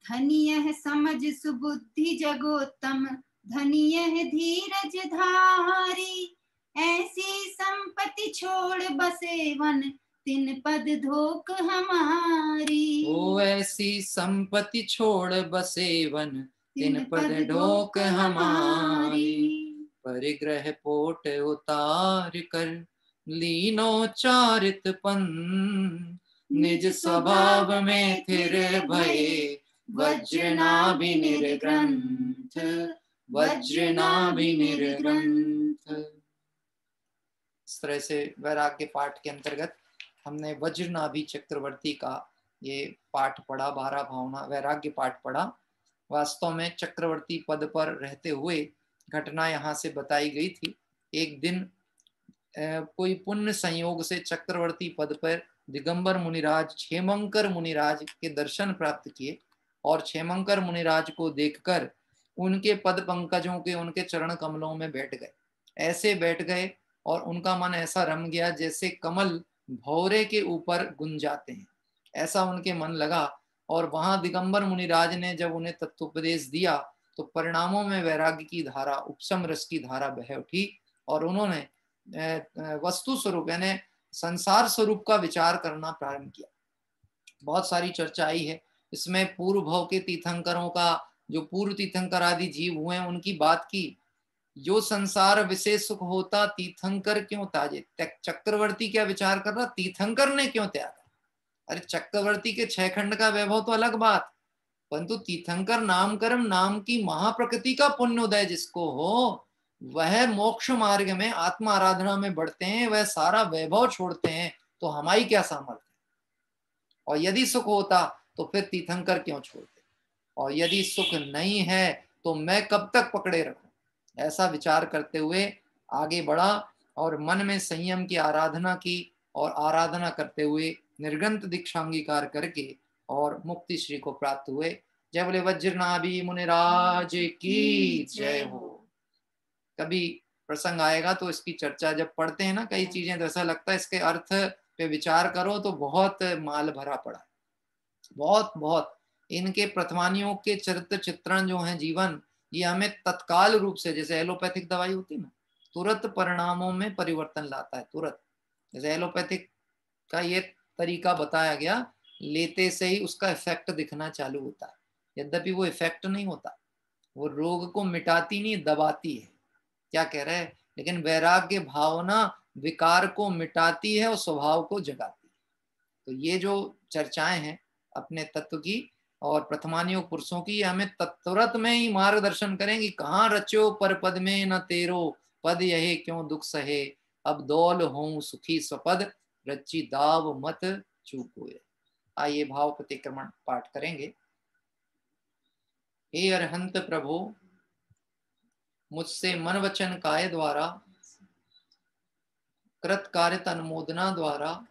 धनी यह समझ सुबुद्धि जगोत्तम धनी यह धीरज धारी। ऐसी संपत्ति छोड़ बसे वन तिन पद धोक हमारी।
ओ ऐसी संपत्ति छोड़ बसे वन तिन पद ढोक हमारी। परिग्रह पोट उतार कर लीनोच्चारित पन निज स्वभाव में थिर भये वज्रनाभि निर्ग्रंथ वज्रनाभि निर्ग्रंथ। इस तरह से वैराग्य पाठ के अंतर्गत हमने वज्रनाभि चक्रवर्ती का ये पाठ पढ़ा, 12 भावना वैराग्य पाठ पढ़ा। वास्तव में चक्रवर्ती पद पर रहते हुए घटना यहाँ से बताई गई थी। एक दिन कोई पुण्य संयोग से चक्रवर्ती पद पर दिगंबर मुनिराज क्षेमंकर मुनिराज के दर्शन प्राप्त किए और क्षेमंकर मुनिराज को देखकर उनके पद पंकजों के उनके चरण कमलों में बैठ गए। ऐसे बैठ गए और उनका मन ऐसा रम गया जैसे कमल भौरे के ऊपर गुंजाते हैं, ऐसा उनके मन लगा। और वहां दिगंबर मुनिराज ने जब उन्हें तत्वोपदेश दिया तो परिणामों में वैराग्य की धारा, उपशम रस की धारा बह उठी और उन्होंने वस्तु स्वरूप यानी संसार स्वरूप का विचार करना प्रारंभ किया। बहुत सारी चर्चा आई है इसमें। पूर्व भव के तीर्थंकरों का, जो पूर्व तीर्थंकर आदि जीव हुए हैं, उनकी बात की। जो संसार विशेष सुख होता तीर्थंकर क्यों ताजे। चक्रवर्ती क्या विचार कर रहा, तीर्थंकर ने क्यों त्यागा। अरे चक्रवर्ती के 6 खंड का वैभव तो अलग बात, परंतु तीर्थंकर नाम कर्म नाम की महाप्रकृति का पुण्योदय जिसको हो वह मोक्ष मार्ग में आत्मा आराधना में बढ़ते हैं, वह सारा वैभव छोड़ते हैं। तो हमारी क्या सामर्थ्य। और यदि सुख होता तो फिर तीर्थंकर क्यों छोड़ते, और यदि सुख नहीं है तो मैं कब तक पकड़े रखूं। ऐसा विचार करते हुए आगे बढ़ा और मन में संयम की आराधना की और आराधना करते हुए निर्गंत दीक्षा अंगीकार करके और मुक्ति श्री को प्राप्त हुए। जय बोले वज्रनाभि मुनिराज की जय हो। कभी प्रसंग आएगा तो इसकी चर्चा जब पढ़ते हैं ना कई चीजें, तो ऐसा लगता है इसके अर्थ पे विचार करो तो बहुत माल भरा पड़ा है। बहुत बहुत इनके प्रथमानियों के चरित्र चित्रण जो है जीवन, ये हमें तत्काल रूप से, जैसे एलोपैथिक दवाई होती है ना, तुरंत परिणामों में परिवर्तन लाता है तुरंत। जैसे एलोपैथिक का ये तरीका बताया गया, लेते से ही उसका इफेक्ट दिखना चालू होता है। यद्यपि वो इफेक्ट नहीं होता, वो रोग को मिटाती नहीं, दबाती है। क्या कह रहे हैं, लेकिन वैराग्य भावना विकार को मिटाती है और स्वभाव को जगाती है। तो ये जो चर्चाएं हैं अपने तत्व की और प्रथमानियोग पुरुषों की, हमें तत्वरत में ही मार्गदर्शन करेंगी। कहाँ रचो पर पद में न तेरो पद यहे क्यों दुख सहे, अब दौल हों सुखी स्वपद रच्ची दाव मत चूको। आइए भाव प्रतिक्रमण पाठ करेंगे। हे अरहंत प्रभु, मुझसे मन वचन काय द्वारा कृत कार्य अनुमोदना द्वारा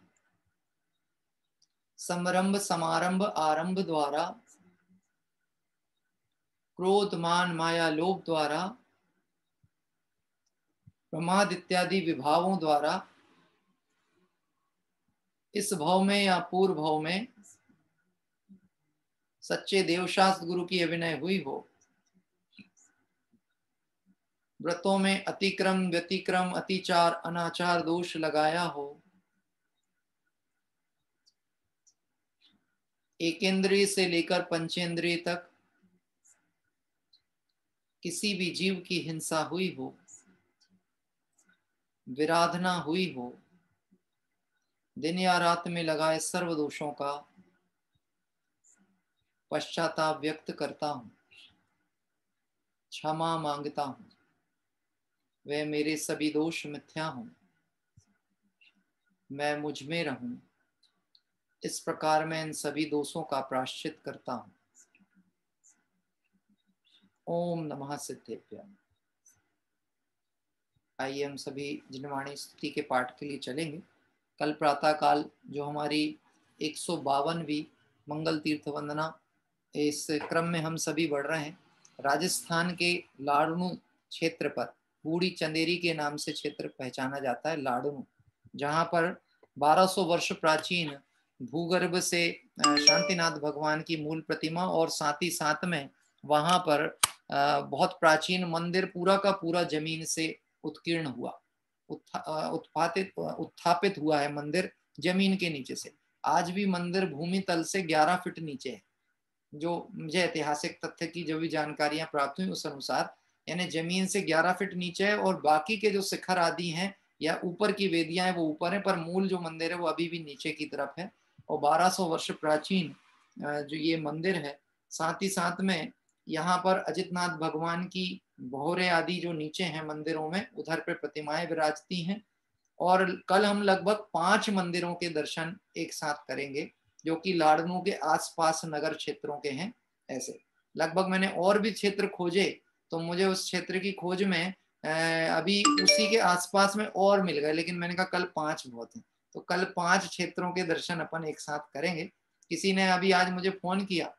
समारंभ समारंभ आरंभ द्वारा क्रोध मान माया लोभ द्वारा प्रमाद इत्यादि विभावों द्वारा इस भाव में या पूर्व भाव में सच्चे देवशास्त्र गुरु की अभिनय हुई हो, व्रतों में अतिक्रम व्यतिक्रम अतिचार अनाचार दोष लगाया हो, एकेंद्रिय से लेकर पंचेंद्रिय तक किसी भी जीव की हिंसा हुई हो, विराधना हुई हो, दिन या रात में लगाए सर्व दोषों का पश्चाताप व्यक्त करता हूं, क्षमा मांगता हूं। वे मेरे सभी दोष मिथ्या हों, मैं मुझ में रहूं। इस प्रकार मैं इन सभी दोषों का प्रायश्चित करता हूं। ओम नमः सिद्धेभ्यः। आइए हम सभी जिनवाणी स्तुति के पाठ के लिए चलेंगे। कल प्रातः काल जो हमारी 152वीं मंगल तीर्थ वंदना। इस क्रम में हम सभी बढ़ रहे हैं। राजस्थान के लाड़नू क्षेत्र पर बूढ़ी चंदेरी के नाम से क्षेत्र पहचाना जाता है, लाड़नू, जहाँ पर 1200 वर्ष प्राचीन भूगर्भ से शांतिनाथ भगवान की मूल प्रतिमा और साथ ही साथ में वहां पर बहुत प्राचीन मंदिर पूरा का पूरा जमीन से उत्कीर्ण हुआ, उत्थापित हुआ है मंदिर जमीन के नीचे से। आज भी मंदिर भूमि तल से 11 फीट नीचे है, जो मुझे ऐतिहासिक तथ्य की जो भी जानकारियां प्राप्त हुई उस अनुसार, यानी जमीन से 11 फीट नीचे है और बाकी के जो शिखर आदि हैं या ऊपर की वेदियां हैं वो ऊपर है, पर मूल जो मंदिर है वो अभी भी नीचे की तरफ है। और 1200 वर्ष प्राचीन जो ये मंदिर है, साथ ही साथ में यहाँ पर अजितनाथ भगवान की भौरे आदि जो नीचे हैं मंदिरों में, उधर पे प्रतिमाएं विराजती हैं। और कल हम लगभग 5 मंदिरों के दर्शन एक साथ करेंगे जो कि लाड़नू के आसपास नगर क्षेत्रों के हैं। ऐसे लगभग मैंने और भी क्षेत्र खोजे, तो मुझे उस क्षेत्र की खोज में अभी उसी के आसपास में और मिल गए, लेकिन मैंने कहा कल 5 बहुत हैं, तो कल 5 क्षेत्रों के दर्शन अपन एक साथ करेंगे। किसी ने अभी आज मुझे फोन किया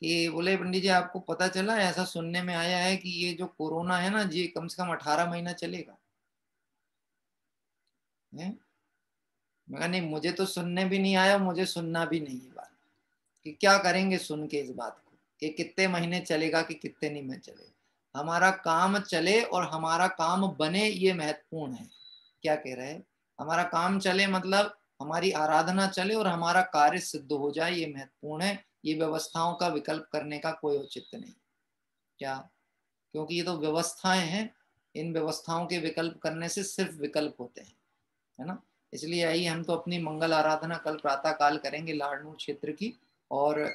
कि बोले पंडित जी आपको पता चला, ऐसा सुनने में आया है कि ये जो कोरोना है ना जी कम से कम 18 महीना चलेगा। मैं कहा नहीं, मुझे तो सुनने भी नहीं आया, मुझे सुनना भी नहीं है बात कि क्या करेंगे सुन के इस बात को कि कितने महीने चलेगा कि कितने नहीं में चलेगा। हमारा काम चले और हमारा काम बने, ये महत्वपूर्ण है। क्या कह रहे हैं, हमारा काम चले मतलब हमारी आराधना चले और हमारा कार्य सिद्ध हो जाए, ये महत्वपूर्ण है। ये व्यवस्थाओं का विकल्प करने का कोई औचित्य नहीं। क्या, क्योंकि ये तो व्यवस्थाएं हैं, इन व्यवस्थाओं के विकल्प करने से सिर्फ विकल्प होते हैं, है ना। इसलिए आइए हम तो अपनी मंगल आराधना कल प्रातः काल करेंगे लाड़नू क्षेत्र की। और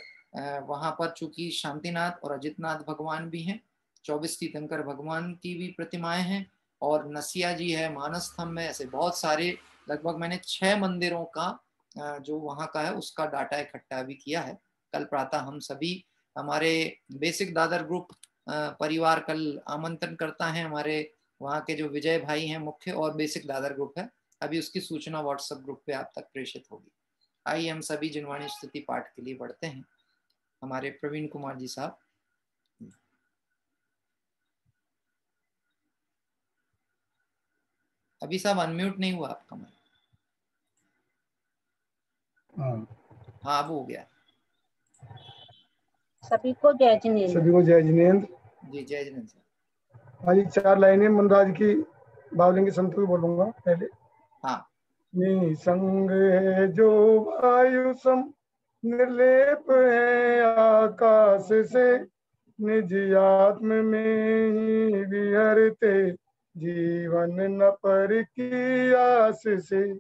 वहां पर चूंकि शांतिनाथ और अजितनाथ भगवान भी हैं, 24 तीर्थंकर भगवान की भी प्रतिमाएं हैं, और नसिया जी है, मानस स्तंभ है, ऐसे बहुत सारे लगभग मैंने 6 मंदिरों का जो वहाँ का है उसका डाटा इकट्ठा भी किया है। कल प्रातः हम सभी हमारे बेसिक दादर ग्रुप परिवार कल आमंत्रण करता है। हमारे वहाँ के जो विजय भाई हैं मुख्य, और बेसिक दादर ग्रुप है, अभी उसकी सूचना व्हाट्सएप ग्रुप पे आप तक प्रेषित होगी। आइए हम सभी जिनवाणी स्तुति पाठ के लिए बढ़ते हैं। हमारे प्रवीण कुमार जी साहब। अभी साहब अनम्यूट नहीं हुआ आपका मैं। हाँ अब हो गया।
सभी को जय जिनेंद्र।
सभी को जय जिनेंद्र
जी जय जिनेंद्र साहब।
हाँ जी, 4 लाइनें मनराज की बावलिंग संत को बोलूंगा पहले।
हाँ।
निसंग है जो वायु सम, निर्लेप है आकाश से, निज आत्म में ही विहरते, जीवन न पर की आस से।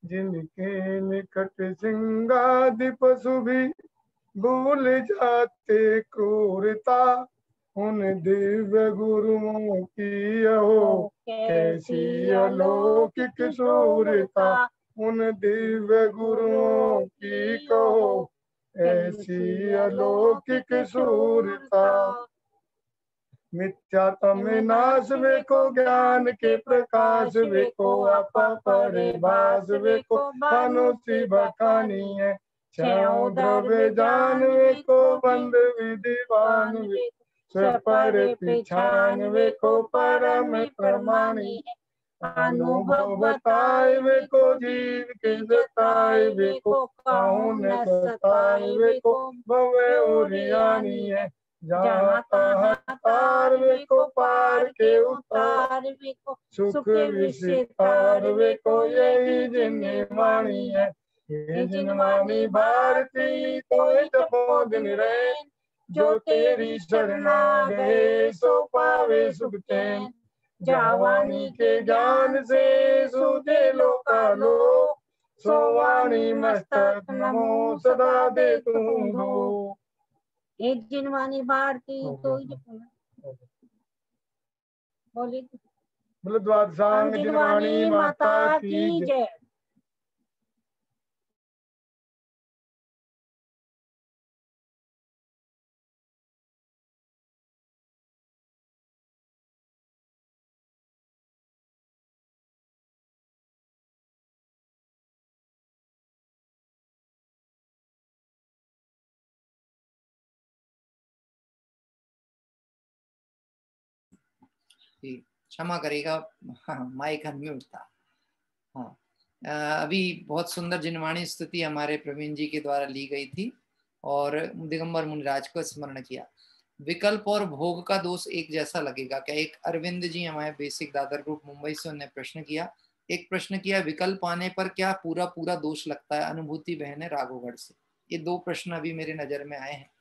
जिनके निकट सिंगादि पशु भी भूल जाते क्रूरता, उन दिव्य गुरुओं की हो कैसी अलौकिक शूरता। उन दिव्य गुरुओं की कहो ऐसी अलौकिक शूरता। मिथ्यात्म नाश वे को ज्ञान के प्रकाश वे को आपा परिभाष वे को मनुष्य बखानी है। छो द्रव्य जान वे को बंद विद्वान वे, स्वपर पिछान वे को परम प्रमाणी है। अनुभव बताए वे को जीव के जताए वे को, कहूँ न सताए वे को भवे उरियानी है। जहाँ तहाँ तार वे को पार के उतार वे को, सुख विस्तार वे को यही जिनवाणी है। ये जिनवाणी भारती तो जपो दिन रहे, जो तेरी शरणा गए सो पावे सुख चैन। जावाणी के ज्ञान से सूझे लोकालो, सो वाणी मस्तक नमो सदा दे तुम दो।
एक जिनवानी भारती तो
बोले द्वादशांग जिनवाणी माता की जय।
जी क्षमा करेगा, हाँ, माइक अनम्यूट था। हाँ, अभी बहुत सुंदर जिनवाणी स्तुति हमारे प्रवीण जी के द्वारा ली गई थी और दिगंबर मुनिराज को स्मरण किया। विकल्प और भोग का दोष एक जैसा लगेगा क्या? एक अरविंद जी हमारे बेसिक दादर ग्रुप मुंबई से, उन्होंने प्रश्न किया, एक प्रश्न किया विकल्प आने पर क्या पूरा पूरा दोष लगता है? अनुभूति बहन है राघोगढ़ से। ये दो प्रश्न अभी मेरे नजर में आए हैं।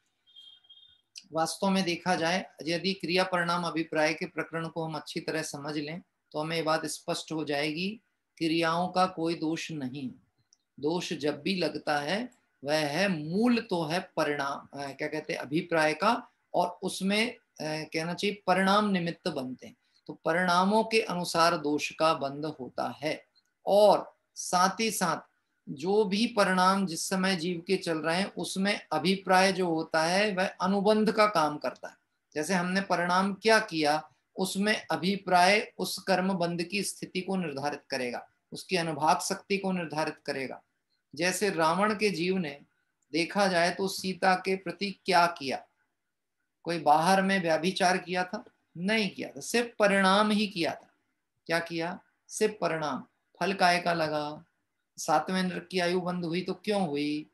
वास्तव में देखा जाए, यदि क्रिया परिणाम अभिप्राय के प्रकरण को हम अच्छी तरह समझ लें तो हमें ये बात स्पष्ट हो जाएगी, क्रियाओं का कोई दोष नहीं। दोष जब भी लगता है वह है मूल तो है परिणाम, क्या कहते हैं, अभिप्राय का, और उसमें कहना चाहिए परिणाम निमित्त बनते हैं, तो परिणामों के अनुसार दोष का बंध होता है। और साथ ही साथ जो भी परिणाम जिस समय जीव के चल रहे हैं उसमें अभिप्राय जो होता है वह अनुबंध का काम करता है। जैसे हमने परिणाम क्या किया, उसमें अभिप्राय उस कर्म बंध की स्थिति को निर्धारित करेगा, उसकी अनुभाग शक्ति को निर्धारित करेगा। जैसे रावण के जीव ने देखा जाए तो सीता के प्रति क्या किया? कोई बाहर में व्याभिचार किया था? नहीं किया था, सिर्फ परिणाम ही किया था। क्या किया? सिर्फ परिणाम। फल काय का लगा? 7वें नृक की आयु बंद हुई तो क्यों हुई?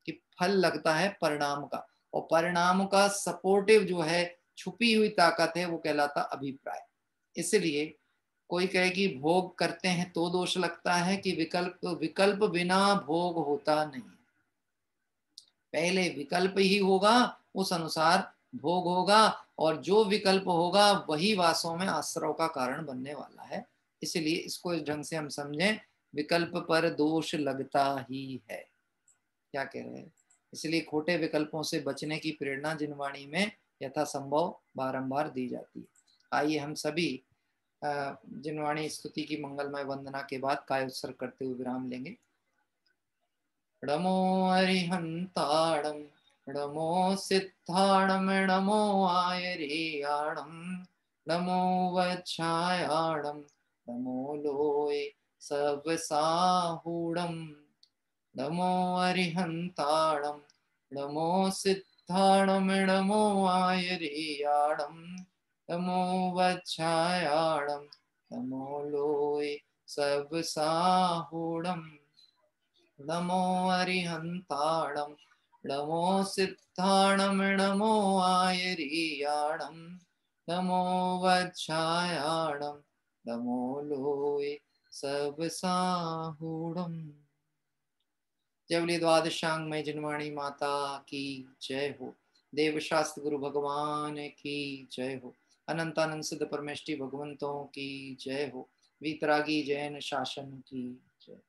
कि फल लगता है परिणाम का, और परिणाम का सपोर्टिव जो है छुपी हुई ताकत है वो कहलाता अभिप्राय। इसलिए कोई कहे कि भोग करते हैं तो दोष लगता है, कि विकल्प बिना भोग होता नहीं। पहले विकल्प ही होगा, उस अनुसार भोग होगा, और जो विकल्प होगा वही वास्तव में आश्रव का कारण बनने वाला है। इसलिए इसको इस ढंग से हम समझें, विकल्प पर दोष लगता ही है। क्या कह रहे हैं? इसलिए खोटे विकल्पों से बचने की प्रेरणा जिनवाणी में यथासंभव बारंबार दी जाती है। आइए हम सभी जिनवाणी स्तुति की मंगलमय वंदना के बाद काय उत्सर्ग करते हुए विराम लेंगे। नमो अरिहंताणं नमो सिद्धाणं नमो आयर्याणं नमो वच्छायाणं नमो लोय सर्वसाहूणं नमो अरिहंताणं नमो सिद्धाणं नमो आयर्याणं नमो वच्छायाणं नमो लोय सर्वसाहूणं नमो अरिहंताणं नमो सिद्धाणं नमो आयर्याणं नमो वच्छायाणं नमो लोय सर्वसाहूणं। जय बोलिए द्वादशांग में जिनवाणी माता की जय हो। देवशास्त्र गुरु भगवान की जय हो। अनंतानंद सिद्ध परमेष्टि भगवंतों की जय हो। वीतरागी जैन शासन की जय।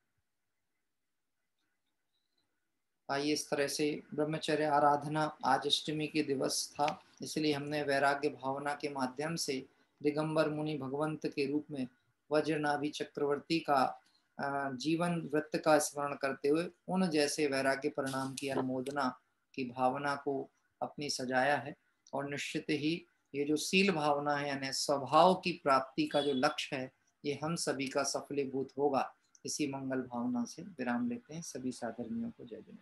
आइए, इस तरह से ब्रह्मचर्य आराधना, आज अष्टमी के दिवस था, इसलिए हमने वैराग्य भावना के माध्यम से दिगंबर मुनि भगवंत के रूप में वज्रनाभि चक्रवर्ती का जीवन वृत्त का स्मरण करते हुए उन जैसे वैराग्य परिणाम की अनुमोदना की भावना को अपनी सजाया है। और निश्चित ही ये जो सील भावना है, यानी स्वभाव की प्राप्ति का जो लक्ष्य है, ये हम सभी का सफलीभूत होगा। इसी मंगल भावना से विराम लेते हैं। सभी साधर्मियों को जय जय।